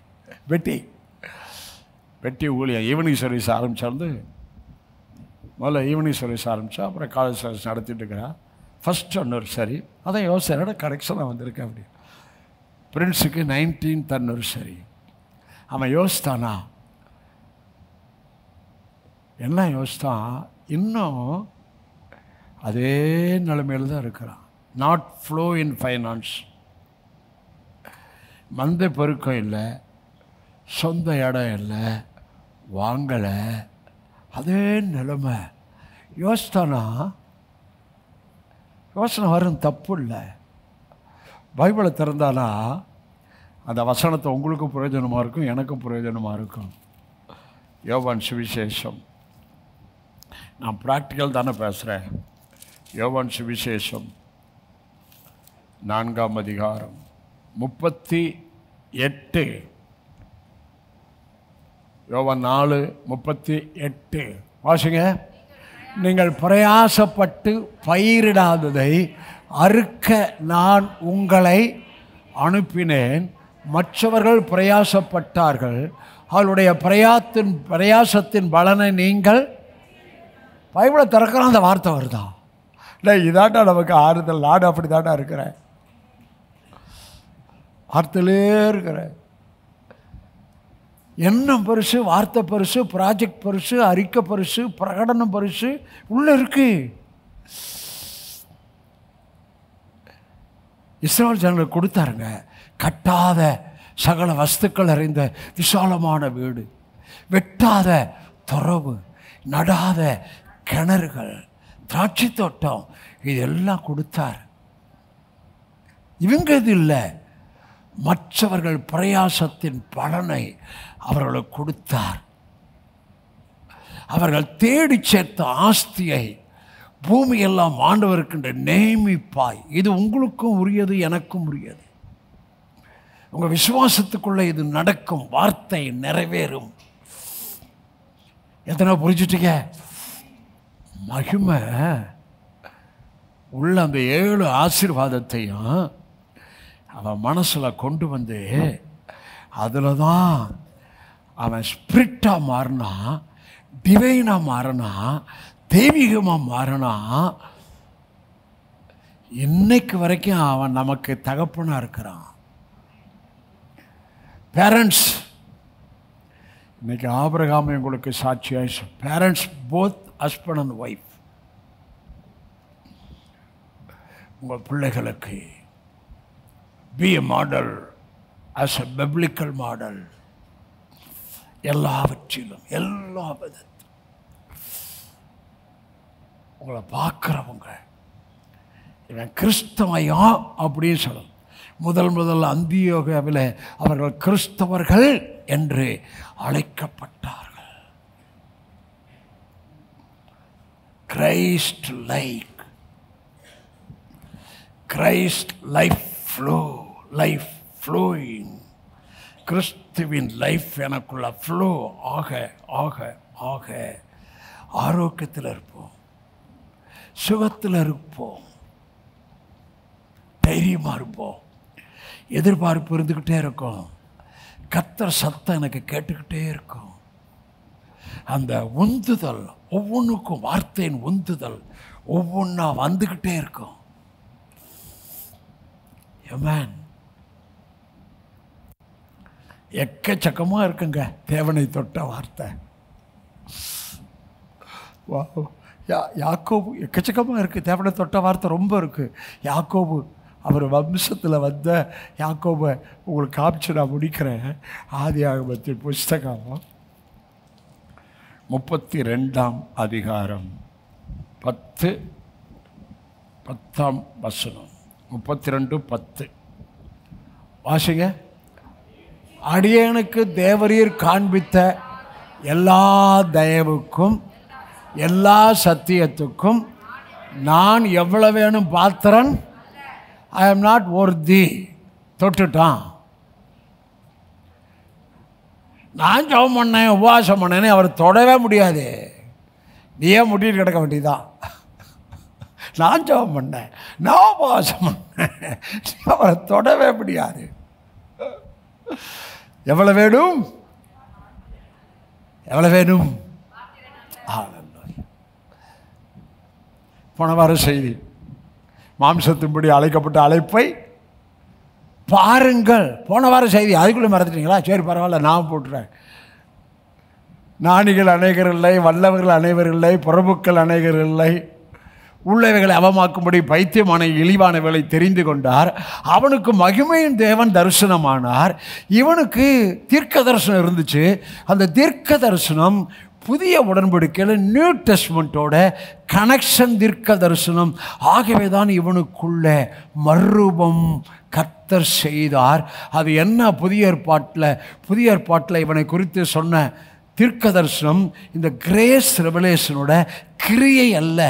பெட்டி ஊழியம் ஈவினிங் சர்வீஸ் ஆரம்பிச்சிருந்து முதல்ல ஈவினிங் சர்வீஸ் ஆரம்பித்தா அப்புறம் காலேஜ் சர்வீஸ் நடத்திட்டு இருக்கிறான். 1st anniversary அதான் யோசனை கரெக்ஷனாக வந்திருக்கேன். அப்படி பிரின்ஸுக்கு 19th anniversary. அவன் யோசித்தானா என்ன யோசித்தான், இன்னும் அதே நிலைமையில் தான் இருக்கிறான். நாட் ஃப்ளோ இன் ஃபைனான்ஸ், மந்த பெருக்கம் இல்லை, சொந்த இடம் இல்லை, வாங்கலை, அதே நிலைமை. யோசித்தானா யோசனை வரும், தப்பு இல்லை. பைபிளை திறந்தானா அந்த வசனத்தை உங்களுக்கும் பிரயோஜனமாக இருக்கும், எனக்கும் பிரயோஜனமாக இருக்கும். யோவான் சுவிசேஷம், நான் ப்ராக்டிக்கல் தானே பேசுகிறேன். யோவான் சுவிசேஷம் 4ஆம் அதிகாரம் 38. யோவான் 4:38 வாசிங்க. நீங்கள் பிரயாசப்பட்டு பயிரிடாததை அறுக்க நான் உங்களை அனுப்பினேன். மற்றவர்கள் பிரயாசப்பட்டார்கள், அவளுடைய பிரயாசத்தின் பலனை நீங்கள். பைபிளை திறக்கிற அந்த வார்த்தை வருதா? இல்லை, இதாட்டா நமக்கு ஆறுதல். நாடு அப்படி தாட்டா இருக்கிறேன், வார்த்தையிலே இருக்கிறேன். எண்ணம் பெருசு, வார்த்தை பெருசு, ப்ராஜெக்ட் பெருசு, அறிக்கை பெருசு, பிரகடனம் பெருசு உள்ள இருக்கு. இஸ்ரவேல் ஜனங்களுக்கு கொடுத்தாருங்க கட்டாத சகல வஸ்துக்கள் அறிந்த விசாலமான வீடு, வெட்டாத துறவு, நடாத கிணறுகள், திராட்சை தோட்டம், இதெல்லாம் கொடுத்தார். இவங்க இது இல்லை, மற்றவர்கள் பிரயாசத்தின் பலனை அவர்களுக்கு கொடுத்தார். அவர்கள் தேடி சேர்த்த ஆஸ்தியை பூமியெல்லாம் ஆண்டவருக்கின்ற நேமிப்பாய். இது உங்களுக்கும் உரியது, எனக்கும் உரியது. உங்கள் விசுவாசத்துக்குள்ளே இது நடக்கும், வார்த்தை நிறைவேறும். எத்தனை புரிஞ்சுட்டீங்க? மகிமை உள்ள அந்த 7 ஆசீர்வாதத்தையும் அவன் மனசில் கொண்டு வந்து அதில் தான் அவன் ஸ்பிரிட்டாக மாறினா, டிவைனாக மாறினா, தெய்வீகமாக மாறினா. இன்னைக்கு வரைக்கும் அவன் நமக்கு தகப்பனாக இருக்கிறான். பேரண்ட்ஸ், இன்னைக்கு ஆபிரகாம் உங்களுக்கு சாட்சியாய். Parents, both husband and wife, உங்கள் பிள்ளைகளுக்கு be a model as a biblical model. எல்லாவற்றிலும் எல்லா விதத்திலும் உங்களை பார்க்குறவங்க இவன் கிறிஸ்தவையா அப்படின்னு சொல்லணும். முதல் அந்தியோகியாவில் அவர்கள் கிறிஸ்தவர்கள் என்று அழைக்கப்பட்டார்கள். Christ like, Christ life flow, life flowing. கிறிஸ்துவின் லைஃப் எனக்குள்ள ஃப்ளோ ஆக ஆக ஆக ஆரோக்கியத்தில் இருப்போம், சுகத்தில் இருப்போம், தைரியமாக இருப்போம். எதிர்பார்ப்பு இருந்துக்கிட்டே இருக்கும். கர்த்தர் சத்தம் எனக்கு கேட்டுக்கிட்டே இருக்கும். அந்த உந்துதல் ஒவ்வொன்றுக்கும், வார்த்தையின் உந்துதல் ஒவ்வொன்றா வந்துக்கிட்டே இருக்கும். ஆமென். எக்கச்சக்கமாக இருக்குங்க தேவனை தொட்ட வார்த்தை. யாக்கோபு எக்கச்சக்கமாக இருக்குது. தேவனை தொட்ட வார்த்தை ரொம்ப இருக்குது. யாக்கோபு, அவர் வம்சத்தில் வந்த யாக்கோபை உங்களுக்கு காமிச்சு நான் முடிக்கிறேன். ஆதியாகமத்தின் புஸ்தகம் 32ஆம் அதிகாரம் 10ஆம் வசனம். 32:10 வாசிங்க. அடியேனுக்கு தேவரீர் காண்பித்த எல்லா தயவுக்கும் எல்லா சத்தியத்துக்கும் நான் எவ்வளவு வேணும் பாத்திரன். I am not worthy. தொட்டுட்டான். நான் ஜெபம் பண்ணேன், உபவாசம் பண்ணேன்னு அவர் தொடவே முடியாது. நீயே முட்டிட்டு கிடக்க வேண்டியதான். நான் ஜெபம் பண்ணேன், நான் உபவாசம் பண்ணேன், அவரை தொடவே முடியாது. எவ்வளவு வேணும், எவ்வளவு வேணும். போன வாரம் செய்தி, மாம்சத்தின்படி அழைக்கப்பட்ட அழைப்பை பாருங்கள். போன வாரம் செய்தி அதுக்குள்ளே மறந்துட்டீங்களா? சரி பரவாயில்ல, நான் போட்டுறேன். ஞானிகள் அநேகர் இல்லை, வல்லவர்கள் அனைவர் இல்லை, பிரபுக்கள் அநேகர் இல்லை, உள்ளவைகளை அவமாக்கும்படி பைத்தியமான இழிவானவர்களை தெரிந்து கொண்டார். அவனுக்கு மகிமையின் தேவன் தரிசனமானார். இவனுக்கு தீர்க்க தரிசனம் இருந்துச்சு. அந்த தீர்க்க தரிசனம் புதிய உடன்படிக்கையில் நியூ டெஸ்ட்மெண்ட்டோட கனெக்ஷன் தீர்க்க தரிசனம். ஆகவே தான் இவனுக்குள்ள மறுரூபம் கர்த்தர் செய்தார். அது என்ன? புதிய ஏற்பாட்டில் இவனை குறித்து சொன்ன தீர்க்க தரிசனம் இந்த கிரேஸ் ரெவலேஷனோட கிரியை அல்ல,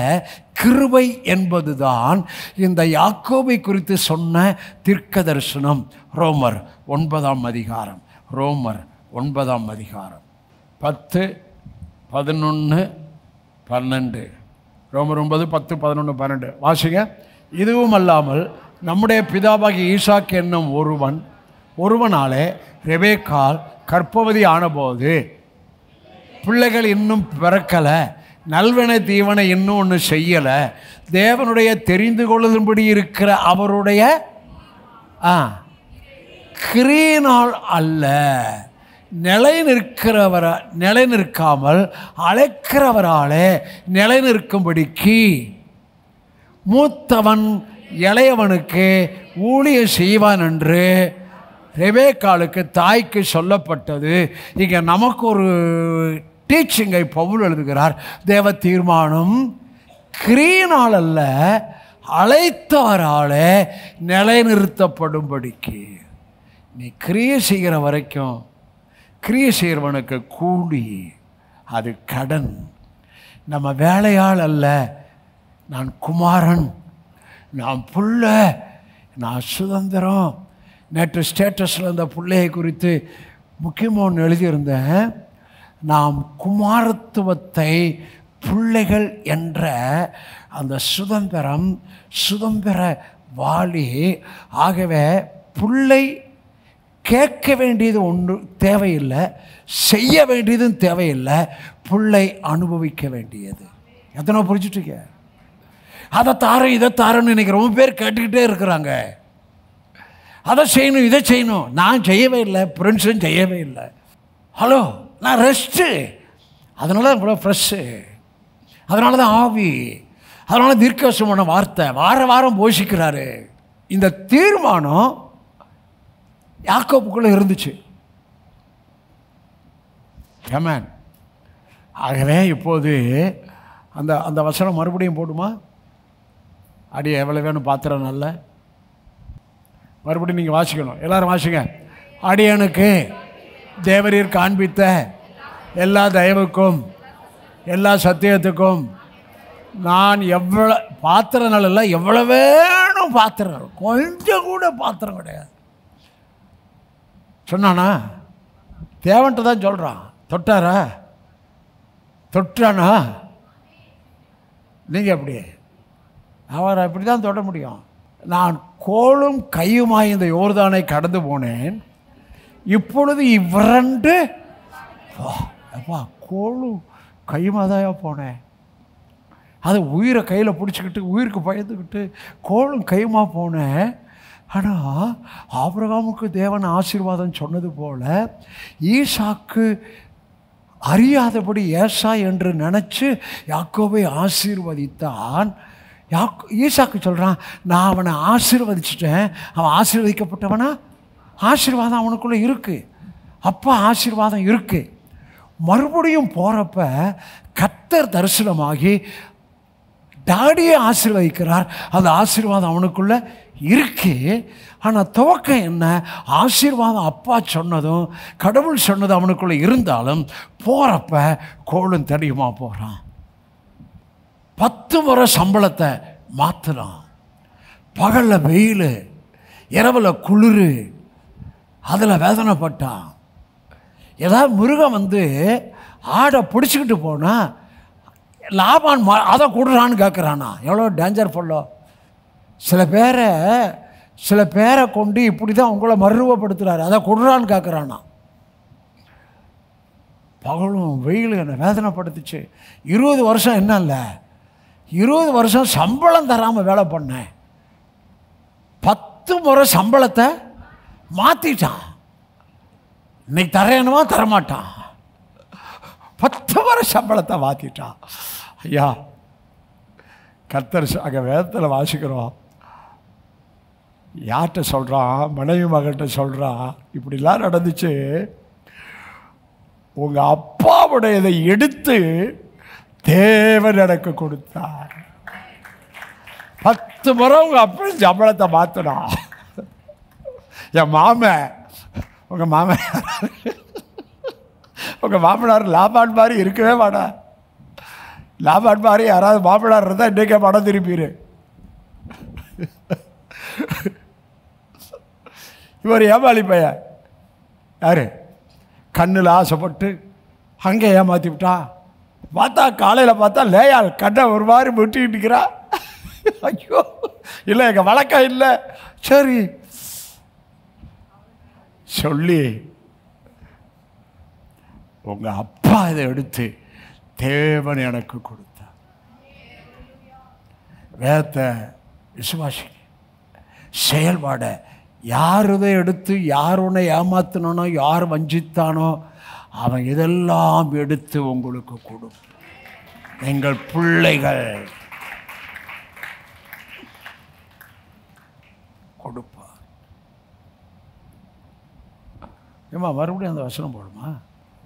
கிருபை என்பதுதான் இந்த யாக்கோபை குறித்து சொன்ன தீர்க்க தரிசனம். ரோமர் 9 அதிகாரம், ரோமர் 9 அதிகாரம் 10, 11, 12. ரோமர் 9, 10, 11, 12 வாசிங்க. இதுவும் அல்லாமல் நம்முடைய பிதாவாகிய ஈசாக்கு என்னும் ஒருவனாலே ரெபேக்காள் கர்ப்பவதி ஆனபோது பிள்ளைகள் இன்னும் பிறக்கலை, நல்வனை தீவனை இன்னும் ஒன்று செய்யலை, தேவனுடைய தெரிந்து கொள்ளும்படி இருக்கிற அவருடைய கிரியினால் அல்ல, நிலை நிற்காமல் அழைக்கிறவராலே நிலை நிற்கும்படிக்கு மூத்தவன் இளையவனுக்கு ஊழியம் செய்வான் என்று ரெபேக்காளுக்கு தாய்க்கு சொல்லப்பட்டது. இங்கே நமக்கு ஒரு டீச்சிங்கை பவுல் எழுதுகிறார். தேவ தீர்மானம் கிரியினால் அல்ல, அழைத்தவராலே நிலைநிறுத்தப்படும்படிக்கு. நீ கிரியை செய்கிற வரைக்கும் கிரியை செய்கிறவனுக்கு கூலி, அது கடன். நம்ம வேலையால் அல்ல. நான் குமாரன், நான் புள்ள, நான் சுதந்திரம். நேற்று ஸ்டேட்டஸில் இந்த பிள்ளையை குறித்து முக்கியமாக ஒன்று எழுதியிருந்தேன். நாம் குமாரத்துவத்தை, பிள்ளைகள் என்ற அந்த சுதந்திர வாளி. ஆகவே பிள்ளை கேட்க வேண்டியது ஒன்று தேவையில்லை, செய்ய வேண்டியதும் தேவையில்லை, பிள்ளை அனுபவிக்க வேண்டியது. எத்தனை புரிஞ்சுட்டுங்க? அதை தாரேன் இதை தாரேன்னு இன்றைக்கி ரொம்ப பேர் கேட்டுக்கிட்டே இருக்கிறாங்க. அதை செய்யணும் இதை செய்யணும். நான் செய்யவே இல்லை, ஃப்ரெண்ட்ஸும் செய்யவே இல்லை. ஹலோ, நான் ரெஸ்ட்டு, அதனால தான் இவ்வளோ ஃப்ரெஷ்ஷு, அதனால தான் ஆவி, அதனால தீர்க்கவசமான வார்த்தை வாரம் போஷிக்கிறாரு. இந்த தீர்மானம் யாக்கோபுக்குள்ளே இருந்துச்சு. ஆமென். ஆகவே இப்போது அந்த அந்த வசனம் மறுபடியும் போடுமா? அடியே எவ்வளோ வேணும் பாத்திரம் நல்ல. மறுபடியும் நீங்கள் வாசிக்கணும், எல்லாரும் வாசிங்க. அடியனுக்கு தேவரீர் காண்பித்த எல்லா தயவுக்கும் எல்லா சத்தியத்துக்கும் நான் எவ்வளோ பாத்திரம் நல்ல, எவ்வளோ வேணும் பாத்திரம், கொஞ்சம் கூட பாத்திரம் கிடையாது சொன்னானா? தேவன்ட்டு தான் சொல்கிறான். தொட்டானா? நீங்கள் எப்படி? அவரை அப்படி தான் தொட முடியும். நான் கோலும் கையுமாய் இந்த யோர்தானை கடந்து போனேன், இப்பொழுது இவ்விரண்டு அப்பா கோலும் கையுமாக தான் போனேன். அது உயிரை கையில் பிடிச்சிக்கிட்டு உயிருக்கு பயந்துக்கிட்டு கோலும் கையுமா போனேன். ஆனால் ஆபிரகாமுக்கு தேவன் ஆசீர்வாதம் சொன்னது போல் ஈசாக்கு அறியாதபடி ஏசா என்று நினச்சி யாக்கோபை ஆசீர்வதித்தான். ஈசாக்கு சொல்கிறான், நான் அவனை ஆசீர்வதிச்சிட்டேன், அவன் ஆசீர்வதிக்கப்பட்டவனா? ஆசீர்வாதம் அவனுக்குள்ளே இருக்குது. அப்பா ஆசீர்வாதம் இருக்குது. மறுபடியும் போகிறப்ப கர்த்தர் தரிசனமாகி டாடியை ஆசீர்வதிக்கிறார். அந்த ஆசீர்வாதம் அவனுக்குள்ளே இருக்கு. ஆனால் துவக்கம் என்ன? ஆசீர்வாதம் அப்பா சொன்னதும் கடவுள் சொன்னதும் அவனுக்குள்ளே இருந்தாலும் போகிறப்ப கோளும் தடியுமா போகிறான். 10 முறை சம்பளத்தை மாற்றுறான். பகலில் வெயில், இரவில் குளிர், அதில் வேதனைப்பட்டான். ஏதாவது மிருகம் வந்து ஆடை பிடிச்சிக்கிட்டு போனால் லாபான் அதை கொடுறான்னு கேட்குறானா? எவ்வளோ டேஞ்சர் ஃபுல்லோ. சில பேரை கொண்டு இப்படி தான் உங்களை மறுரூபப்படுத்துகிறாரு, அதை கொடுறான்னு கேட்குறானா? பகலும் வெயில் என்னை வேதனைப்படுத்துச்சு. 20 வருஷம் என்ன இல்லை, 20 வருஷம் சம்பளம் தராமல் வேலை பண்ணேன். 10 முறை சம்பளத்தை மாற்றிட்டான். இன்னைக்கு தரேனுமா தரமாட்டான். 10 முறை சம்பளத்தை மாற்றிட்டான். ஐயா, கர்த்தர் அங்கே வேதத்தில் வாசிக்கிறோம். யார்கிட்ட சொல்கிறான்? மனைவி மகள்கிட்ட சொல்கிறான், இப்படிலாம் நடந்துச்சு. உங்கள் அப்பாவுடையதை எடுத்து தேவன் எனக்கு கொடுத்தார். 10 முறை உங்கள் அப்பா சம்பளத்தை மாற்றினா. என் உங்கள் மாமனார் லாபான் மாதிரி இருக்கவே மாட்டா. லாபான் மாதிரி யாராவது மாமனார் இருந்தால் இன்றைக்கே படம் திருப்பிடு. இவர் ஏமாளி பையன். யார்? கண்ணில் ஆசைப்பட்டு அங்கே ஏமாற்றி விட்டா. பார்த்தா காலையில் பார்த்தா லேயாள் கண்ணை ஒரு மாதிரி முட்டிக்கிட்டு இருக்கிறா. ஐயோ, இல்லை எங்கள் வழக்கம் இல்லை. சரி சொல்லி உங்கள் அப்பா இதை எடுத்து தேவன் எனக்கு கொடுத்தார். வேதத்தை விசுவாசி செயல்பாட. யார் இதை எடுத்து யார் உன்னை ஏமாத்தினானோ, யார் வஞ்சித்தானோ, அவன் இதெல்லாம் எடுத்து உங்களுக்கு கொடு. எங்கள் பிள்ளைகள் கொடுப்பார். ஏமா மறுபடியும் அந்த வசனம் போடுமா?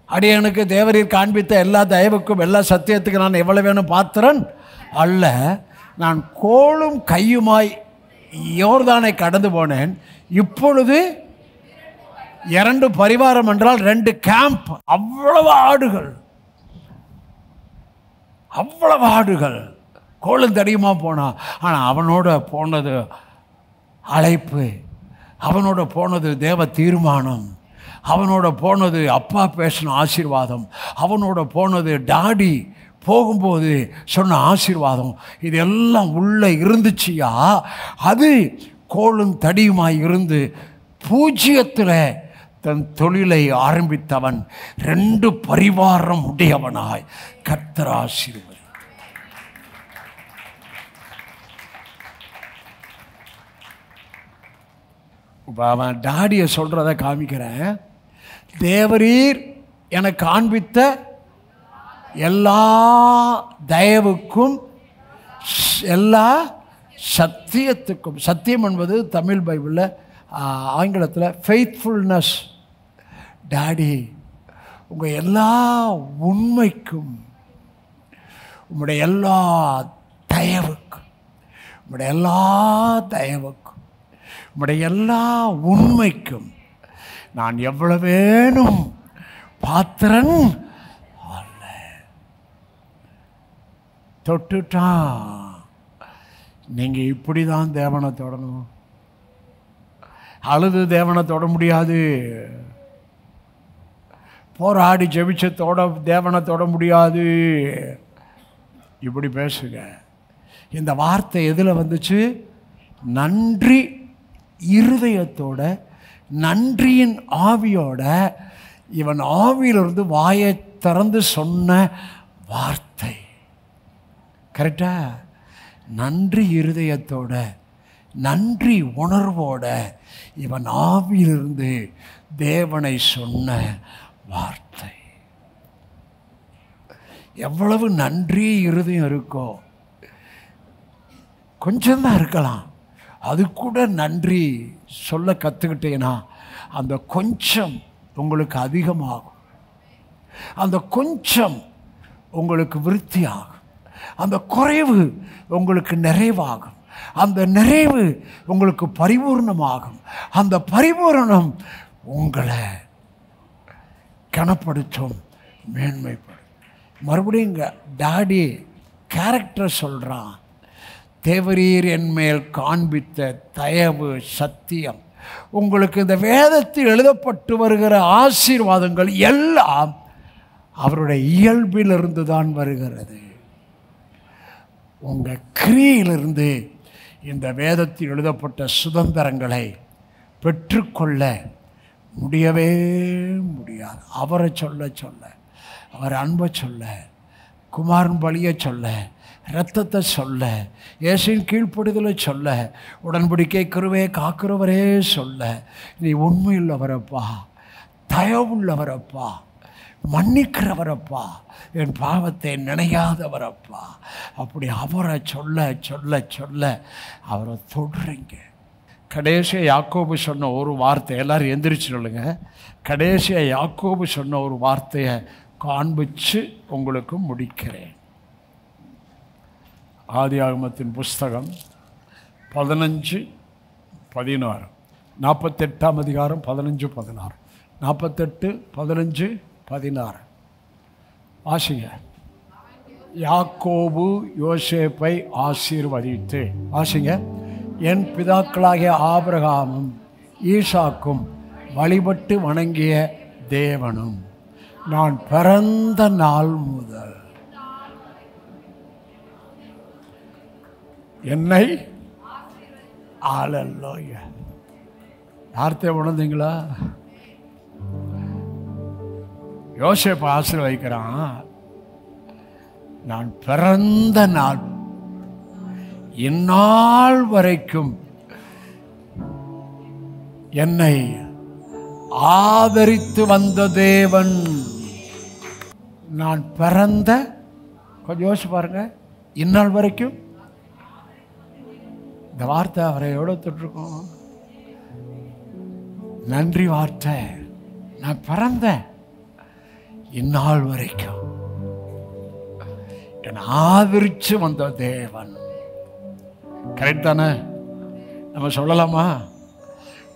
அடியனுக்கு தேவரீர் காண்பித்த எல்லா தயவுக்கும் எல்லா சத்தியத்துக்கு நான் எவ்வளவு வேணும் பாத்திரன் அல்ல. நான் கோலும் கையுமாய் யோர்தானை கடந்து போனேன். இப்பொழுது 2 பரிவாரம் என்றால் 2 கேம்ப். அவ்வளவு ஆடுகள் கோலும் தடியுமா போனான். ஆனால் அவனோட போனது அழைப்பு, அவனோட போனது தேவ தீர்மானம், அவனோட போனது அப்பா பேசின ஆசீர்வாதம், அவனோட போனது டாடி போகும்போது சொன்ன ஆசீர்வாதம். இதெல்லாம் உள்ளே இருந்துச்சியா. அது கோலும் தடியுமாய் இருந்து 0 தன் தொழிலை ஆரம்பித்தவன் 2 பரிவாரம் உடையவனாய் கர்த்தர் ஆசீர்வதி. அவன் டாடியை சொல்கிறத காமிக்கிறேன். தேவரீர் எனக்கு காண்பித்த எல்லா தயவுக்கும் எல்லா சத்தியத்துக்கும், சத்தியம் என்பது தமிழ் பைபிளில், ஆங்கிலத்தில் ஃபெய்த்ஃபுல்னஸ். டாடி உங்கள் எல்லா உண்மைக்கும், உங்களுடைய எல்லா தயவுக்கும், உங்களுடைய எல்லா தயவுக்கும், உங்களுடைய எல்லா உண்மைக்கும் நான் எவ்வளவு வேணும் பாத்திரன் அல்ல. தொட்டுட்டான். நீங்கள் இப்படி தான் தேவனை தொடணும். அழுது தேவனை தொட முடியாது. போராடி ஜெபிச்சத்தோட தேவனை தொட முடியாது. இப்படி பேசுங்க. இந்த வார்த்தை எதில் வந்துச்சு? நன்றி இருதயத்தோட, நன்றியின் ஆவியோட. இவன் ஆவியிலிருந்து வாயை திறந்து சொன்ன வார்த்தை. கரெக்டா? நன்றி இருதயத்தோட, நன்றி உணர்வோட இவன் ஆவியிலிருந்து தேவனை சொன்ன வார்த்தை. எவ்வளவு நன்றி இருதயம் இருக்கோ, கொஞ்சம்தான் இருக்கலாம், அது கூட நன்றி சொல்ல கற்றுக்கிட்டேன்னா அந்த கொஞ்சம் உங்களுக்கு அதிகமாகும், அந்த கொஞ்சம் உங்களுக்கு விருத்தியாகும், அந்த குறைவு உங்களுக்கு நிறைவாகும், அந்த நிறைவு உங்களுக்கு பரிபூர்ணமாகும். அந்த பரிபூரணம் உங்களை கனப்படுத்தும், மேன்மைப்படும். மறுபடியும் டாடி கேரக்டர் சொல்கிறான். தேவரீர் என்மேல் காண்பித்த தயவு சத்தியம். உங்களுக்கு இந்த வேதத்தில் எழுதப்பட்டு வருகிற ஆசீர்வாதங்கள் எல்லாம் அவருடைய இயல்பிலிருந்து தான் வருகிறது. உங்கள் கிரியிலிருந்து இந்த வேதத்தில் எழுதப்பட்ட சுதந்திரங்களை பெற்றுக்கொள்ள முடியவே முடியாது. அவரை சொல்ல, அவர் அன்பை சொல்ல, குமாரன் பலியை சொல்ல, இரத்தத்தை சொல்ல, இயேசுவின் கீழ்ப்படுதலை சொல்ல, உடன்படிக்கை கிருபையை காக்கிறவரே சொல்ல, நீ உண்மையுள்ளவரப்பா, தயவுள்ளவரப்பா, மன்னிக்கிறவரப்பா, என் பாவத்தை நினையாதவரப்பா, அப்படி அவரை சொல்ல சொல்ல சொல்ல அவரை தொடுறீங்க. கடைசியாக யாக்கோபு சொன்ன ஒரு வார்த்தை, எல்லோரும் எந்திரிச்சு சொல்லுங்க. கடைசியாக யாக்கோபு சொன்ன ஒரு வார்த்தையை காண்பிச்சு உங்களுக்கு முடிக்கிறேன். ஆதியாகமத்தின் புஸ்தகம் 15:16, 48ஆம் அதிகாரம் 15:16, 48, 15, 16 வாசிங்க. யாக்கோபு யோசேப்பை ஆசீர்வதித்து, வாசிங்க, என் பிதாக்களாகிய ஆபிரகாமும் ஈசாக்கும் வழிபட்டு வணங்கிய தேவனும் நான் பிறந்த நாள் முதல் என்னை அல்லேலூயா. வார்த்தை உணர்ந்தீங்களா? யோசேப்பு ஆசீர்வதிக்கிறான். நான் பிறந்த நாள் இந்நாள் வரைக்கும் என்னை ஆதரித்து வந்த தேவன். நான் பிறந்த, கொஞ்சம் யோசிச்சு பாருங்க, இந்நாள் வரைக்கும். இந்த வார்த்தை அவரை எவ்வளோ தொட்டிருக்கோம். நன்றி வார்த்தை. நான் பிறந்த இந்நாள் வரைக்கும் என்னை ஆதரிச்சு வந்த தேவன். கரெக்ட் தானே? நம்ம சொல்லலாமா?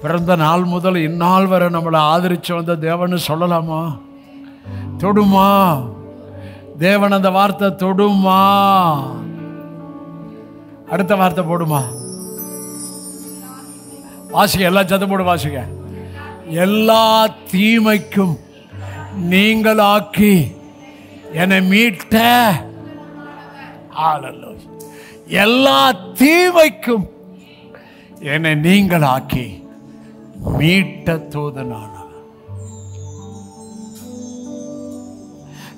பிறந்த நாள் முதல் இந்நாள் வரை நம்மளை ஆதரிச்சு வந்த தேவன் சொல்லலாமா? தொடுமா தேவன்? அந்த வார்த்தை தொடுமா? அடுத்த வார்த்தை போடுமா? வாசிக்க, எல்லா சத்தம் போடு, வாசிக்க. எல்லா தீமைக்கும் நீங்களாக்கி என்னை மீட்ட. எல்லா தீமைக்கும் என்னை நீங்களாக்கி மீட்ட தூதனான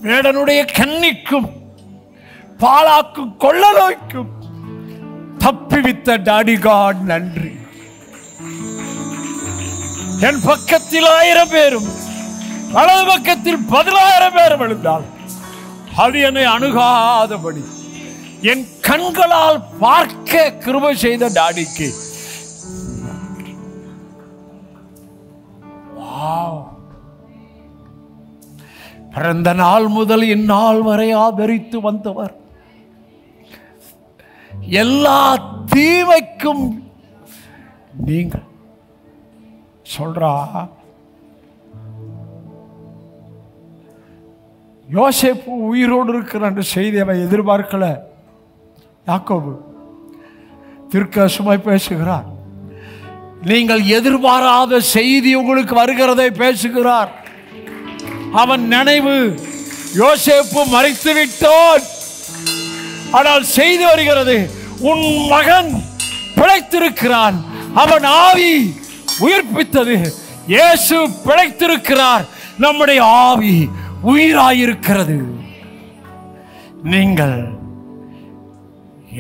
வேடனுடைய கண்ணிக்கும் பாலாக்கும் கொள்ளலோய்க்கும் தப்பிவித்த டாடி காட் நன்றி. என் பக்கத்தில் 1000 பேரும் வலது பக்கத்தில் 10,000 பேரும் எழுந்தால் அது என்னை அணுகாதபடி என் கண்களால் பார்க்க கிருபை செய்த டாடிக்கு பிறந்த நாள் முதல் இந்நாள் வரை ஆதரித்து வந்தவர். எல்லா தீமைக்கும் நீங்கள் சொல்றா. யோசேப்பு உயிரோடு இருக்கிற செய்தி அவன் எதிர்பார்க்கல. யாக்கோபு தீர்க்கதரிசனமாய் பேசுகிறார். நீங்கள் எதிர்பாராத செய்தி உங்களுக்கு வருகிறதை பேசுகிறார். அவன் நினைவு, யோசேப்பு மரித்து விட்டான், ஆனால் செய்தி வருகிறது, உன் மகன் பிழைத்திருக்கிறான். அவன் ஆவி உயிர்ப்பித்தது. இயேசு பிழைத்திருக்கிறார். நம்முடைய ஆவி உயிராயிருக்கிறது. நீங்கள்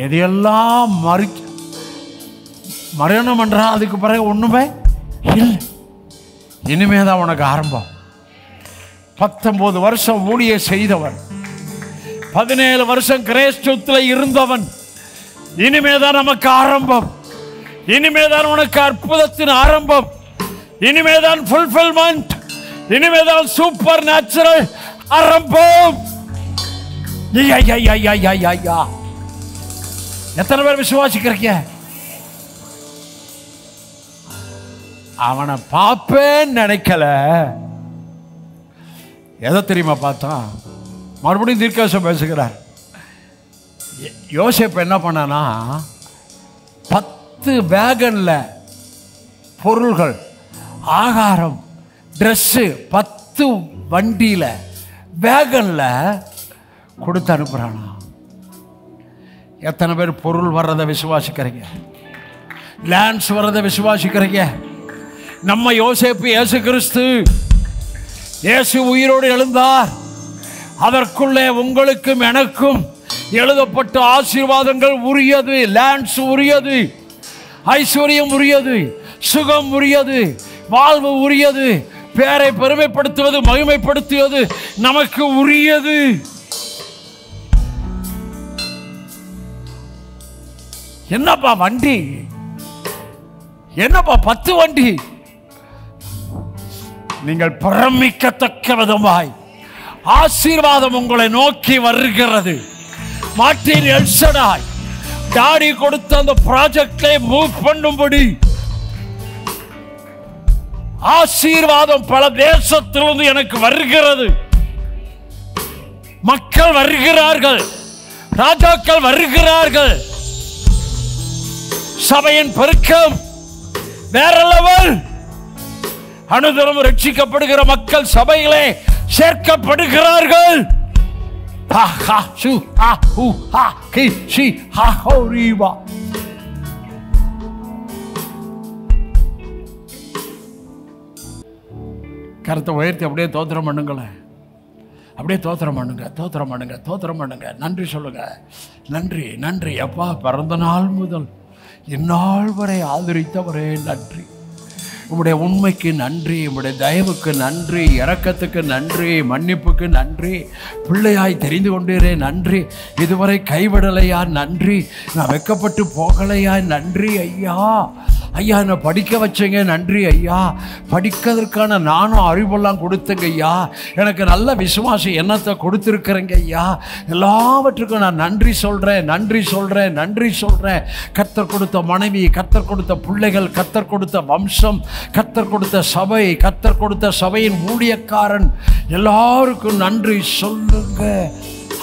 எதையெல்லாம் மரணம் என்றா அதுக்கு பிறகு ஒண்ணுமே இல்லை. இனிமேதான் உனக்கு ஆரம்பம். 19 வருஷம் ஊழிய செய்தவன், 17 வருஷம் கிரேஸ்டத்தில் இருந்தவன். இனிமேதான் நமக்கு ஆரம்பம். இனிமேதான் உனக்கு அற்புதத்தின் ஆரம்பம். இனிமேதான் ஃபுல்ஃபில்மெண்ட். இனிமேதான் சூப்பர் நேச்சுரல் ஆரம்பம். எத்தனை பேர் விசுவாசிக்கிறீங்க? அவனை பார்ப்பேன்னு நினைக்கல. எதை தெரியுமா பார்த்தான்? மறுபடியும் தீர்க்கதரிசனம் பேசுகிறார். யோசேப்பு என்ன பண்ணானா, 10 வேகன்ல பொருள்கள், ஆகாரம், ட்ரெஸ்ஸு 10 வண்டியில் வேகன்ல கொடுத்து அனுப்புகிறானா. எத்தனை பேர் பொருள் வர்றதை விசுவாசிக்கிறீங்க? லேண்ட்ஸ் வர்றதை விசுவாசிக்கிறீங்க? நம்ம யோசேப்பு இயேசு கிறிஸ்து, இயேசு உயிரோடு எழுந்தார். அதற்குள்ளே உங்களுக்கும் எனக்கும் எழுதப்பட்ட ஆசீர்வாதங்கள் உரியது. லேண்ட்ஸ் உரியது, ஐஸ்வர்யம் உரியது, சுகம் உரியது, வாழ்வு உரியது, பேரை பெருமைப்படுத்துவது மகிமைப்படுத்துவது நமக்கு உரியது. என்னப்பா வண்டி, என்னப்பா 10 வண்டி? நீங்கள் பிரமிக்கத்தக்க விதமாய் ஆசீர்வாதம் உங்களை நோக்கி வருகிறது. மார்ட்டின் எல்சடாய் டாடி கொடுத்த அந்த ப்ராஜெக்டை மூவ் பண்ணும்படி ஆசீர்வாதம் பல தேசத்திலிருந்து எனக்கு வருகிறது. மக்கள் வருகிறார்கள், ராஜாக்கள் வருகிறார்கள். சபையின் பெருக்கம் வேற லெவல். அனுதினம் ரட்சிக்கப்படுகிற மக்கள் சபையிலே சேர்க்கப்படுகிறார்கள். கருத்தை உயர்த்தி அப்படியே தோத்திரம் பண்ணுங்களேன். அப்படியே தோத்திரம் பண்ணுங்க, தோத்திரம் பண்ணுங்க, தோத்திரம் பண்ணுங்க. நன்றி சொல்லுங்க. நன்றி, நன்றி அப்பா. பிறந்த நாள் முதல் இந்நாள் வரை ஆதரித்தவரே நன்றி. உம்முடைய உண்மைக்கு நன்றி, உம்முடைய தயவுக்கு நன்றி, இரக்கத்துக்கு நன்றி, மன்னிப்புக்கு நன்றி. பிள்ளையாய் தெரிந்து கொண்டீரே நன்றி. இதுவரை கைவிடலையா நன்றி. நான் வெட்கப்பட்டு போகலையா நன்றி ஐயா. ஐயா என்னை படிக்க வச்சேங்க நன்றி ஐயா. படிக்கிறதுக்கான நானும் அறிவெல்லாம் கொடுத்தேங்க ஐயா. எனக்கு நல்ல விசுவாசம் எண்ணத்தை கொடுத்துருக்குறேங்க ஐயா. எல்லாவற்றுக்கும் நான் நன்றி சொல்கிறேன், நன்றி சொல்கிறேன், நன்றி சொல்கிறேன். கர்த்தர் கொடுத்த மனைவி, கர்த்தர் கொடுத்த பிள்ளைகள், கர்த்தர் கொடுத்த வம்சம், கர்த்தர் கொடுத்த சபை, கர்த்தர் கொடுத்த சபையின் ஊழியக்காரன், எல்லாருக்கும் நன்றி சொல்லுங்க.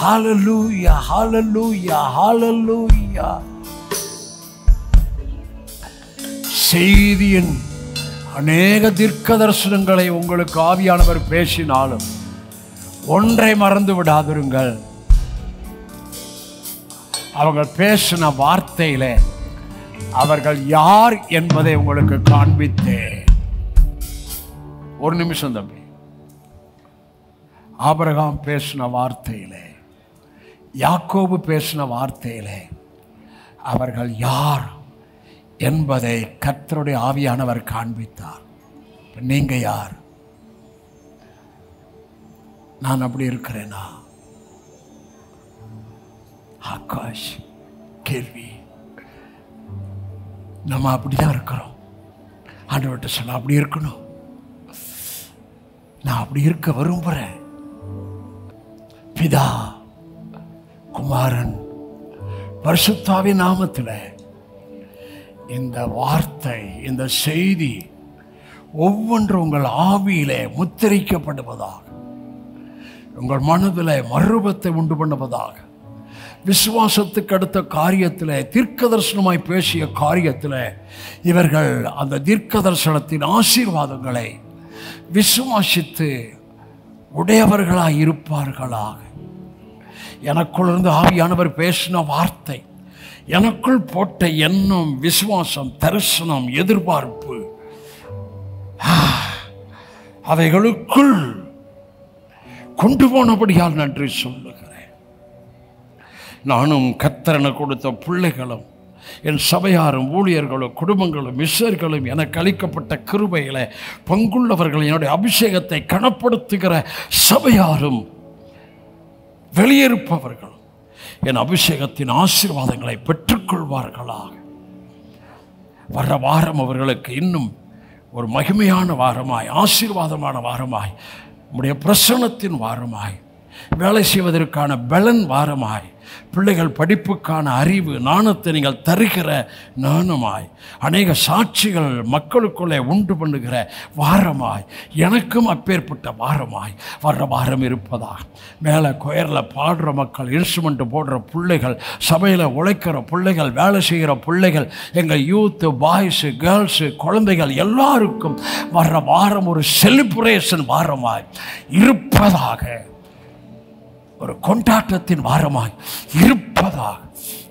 ஹல்லேலூயா, ஹல்லேலூயா, ஹல்லேலூயா. செய்தியின் அநேக தீர்க்க தரிசனங்களை உங்களுக்கு ஆவியானவர் பேசினாலும் ஒன்றை மறந்து விடாதிருங்கள். அவர்கள் பேசின வார்த்தையிலே அவர்கள் யார் என்பதை உங்களுக்கு காண்பித்தேன். ஒரு நிமிஷம் தம்பி. ஆபிரகாம் பேசின வார்த்தையிலே, யாக்கோபு பேசின வார்த்தையிலே அவர்கள் யார் என்பதை கர்த்தருடைய ஆவியானவர் காண்பித்தார். நீங்க யார்? நான் அப்படி இருக்கிறேனா? ஆகாஷ் கேள்வி. நம்ம அப்படிதான் இருக்கிறோம். ஆண்டவர்கிட்ட சொல்ல அப்படி இருக்கணும். நான் அப்படி இருக்க விரும்புகிறேன். பிதா, குமாரன், பரிசுத்தாவின் நாமத்தில் இந்த வார்த்தை, இந்த செய்தி ஒவ்வொன்று உங்கள் ஆவியிலே முத்திரிக்கப்படுவதாக, உங்கள் மனதில் மறுபத்தை உண்டு பண்ணுவதாக. விசுவாசத்துக்கு அடுத்த காரியத்தில், தீர்க்க தரிசனமாய் பேசிய காரியத்தில் இவர்கள் அந்த தீர்க்க தரிசனத்தின் ஆசீர்வாதங்களை விசுவாசித்து உடையவர்களாய் இருப்பார்களாக. எனக்குள்ளிருந்து ஆவியானவர் பேசின வார்த்தை, எனக்குள் போட்ட எண்ணம், விசுவாசம், தரிசனம், எதிர்பார்ப்பு, அவைகளுக்குள் கொண்டு போனபடியால் நன்றி சொல்லுகிறேன். நானும் கர்த்தர் கொடுத்த பிள்ளைகளும், என் சபையாரும், ஊழியர்களும், குடும்பங்களும், மிஸ்ஸர்களும், எனக்கு அளிக்கப்பட்ட கிருபையில பங்குள்ளவர்கள், என்னுடைய அபிஷேகத்தை கனப்படுத்துகிற சபையாரும், வெளியேறுப்பவர்கள் என் அபிஷேகத்தின் ஆசீர்வாதங்களை பெற்றுக்கொள்வார்களாக. வர்ற வாரம் அவர்களுக்கு இன்னும் ஒரு மகிமையான வாரமாய், ஆசீர்வாதமான வாரமாய், நம்முடைய பிரசன்னத்தின் வாரமாய், வேலை செய்வதற்கான பலன் வாரமாய், பிள்ளைகள் படிப்புக்கான அறிவு ஞானத்தை நீங்கள் தருகிற ஞானமாய், அநேக சாட்சிகள் மக்களுக்குள்ளே உண்டு பண்ணுகிற வாரமாய், எனக்கும் அப்பேற்பட்ட வாரமாய் வர்ற வாரம் இருப்பதாக. மேலே கொயரில் பாடுற மக்கள், இன்ஸ்ட்ருமெண்ட்டு போடுற பிள்ளைகள், சபையில் உழைக்கிற பிள்ளைகள், வேலை செய்கிற பிள்ளைகள், எங்கள் யூத்து, பாய்ஸு, கேர்ள்ஸு, குழந்தைகள் எல்லாருக்கும் வர்ற வாரம் ஒரு செலிப்ரேஷன் வாரமாய் இருப்பதாக, ஒரு கொண்டாட்டத்தின் வாரமாய் இருப்பதாக.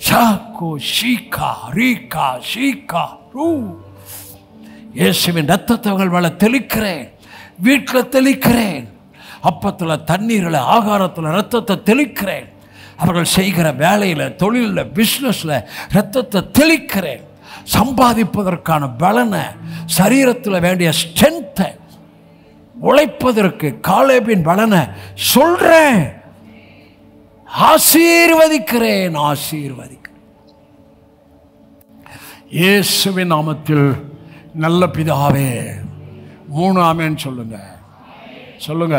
ஷாக்கோ ஷீகா ரீகா ஷீகா ரூ. இயேசுவின் ரத்தத்தை அவர்கள் மேலே தெளிக்கிறேன், வீட்டில் தெளிக்கிறேன், அப்பத்தில், தண்ணீரில், ஆகாரத்தில் ரத்தத்தை தெளிக்கிறேன், அவர்கள் செய்கிற வேலையில், தொழிலில், பிஸ்னஸில் ரத்தத்தை தெளிக்கிறேன். சம்பாதிப்பதற்கான பலனை, சரீரத்தில் வேண்டிய ஸ்ட்ரென்த்தை, உழைப்பதற்கு காலேபின் பலனை சொல்றேன். ஆசீர்வதிக்கிறேன், ஆசீர்வதிக்கிறேன். இயேசுவின் நாமத்தில் நல்ல பிதாவே. 3 ஆமென் சொல்லுங்க, சொல்லுங்க.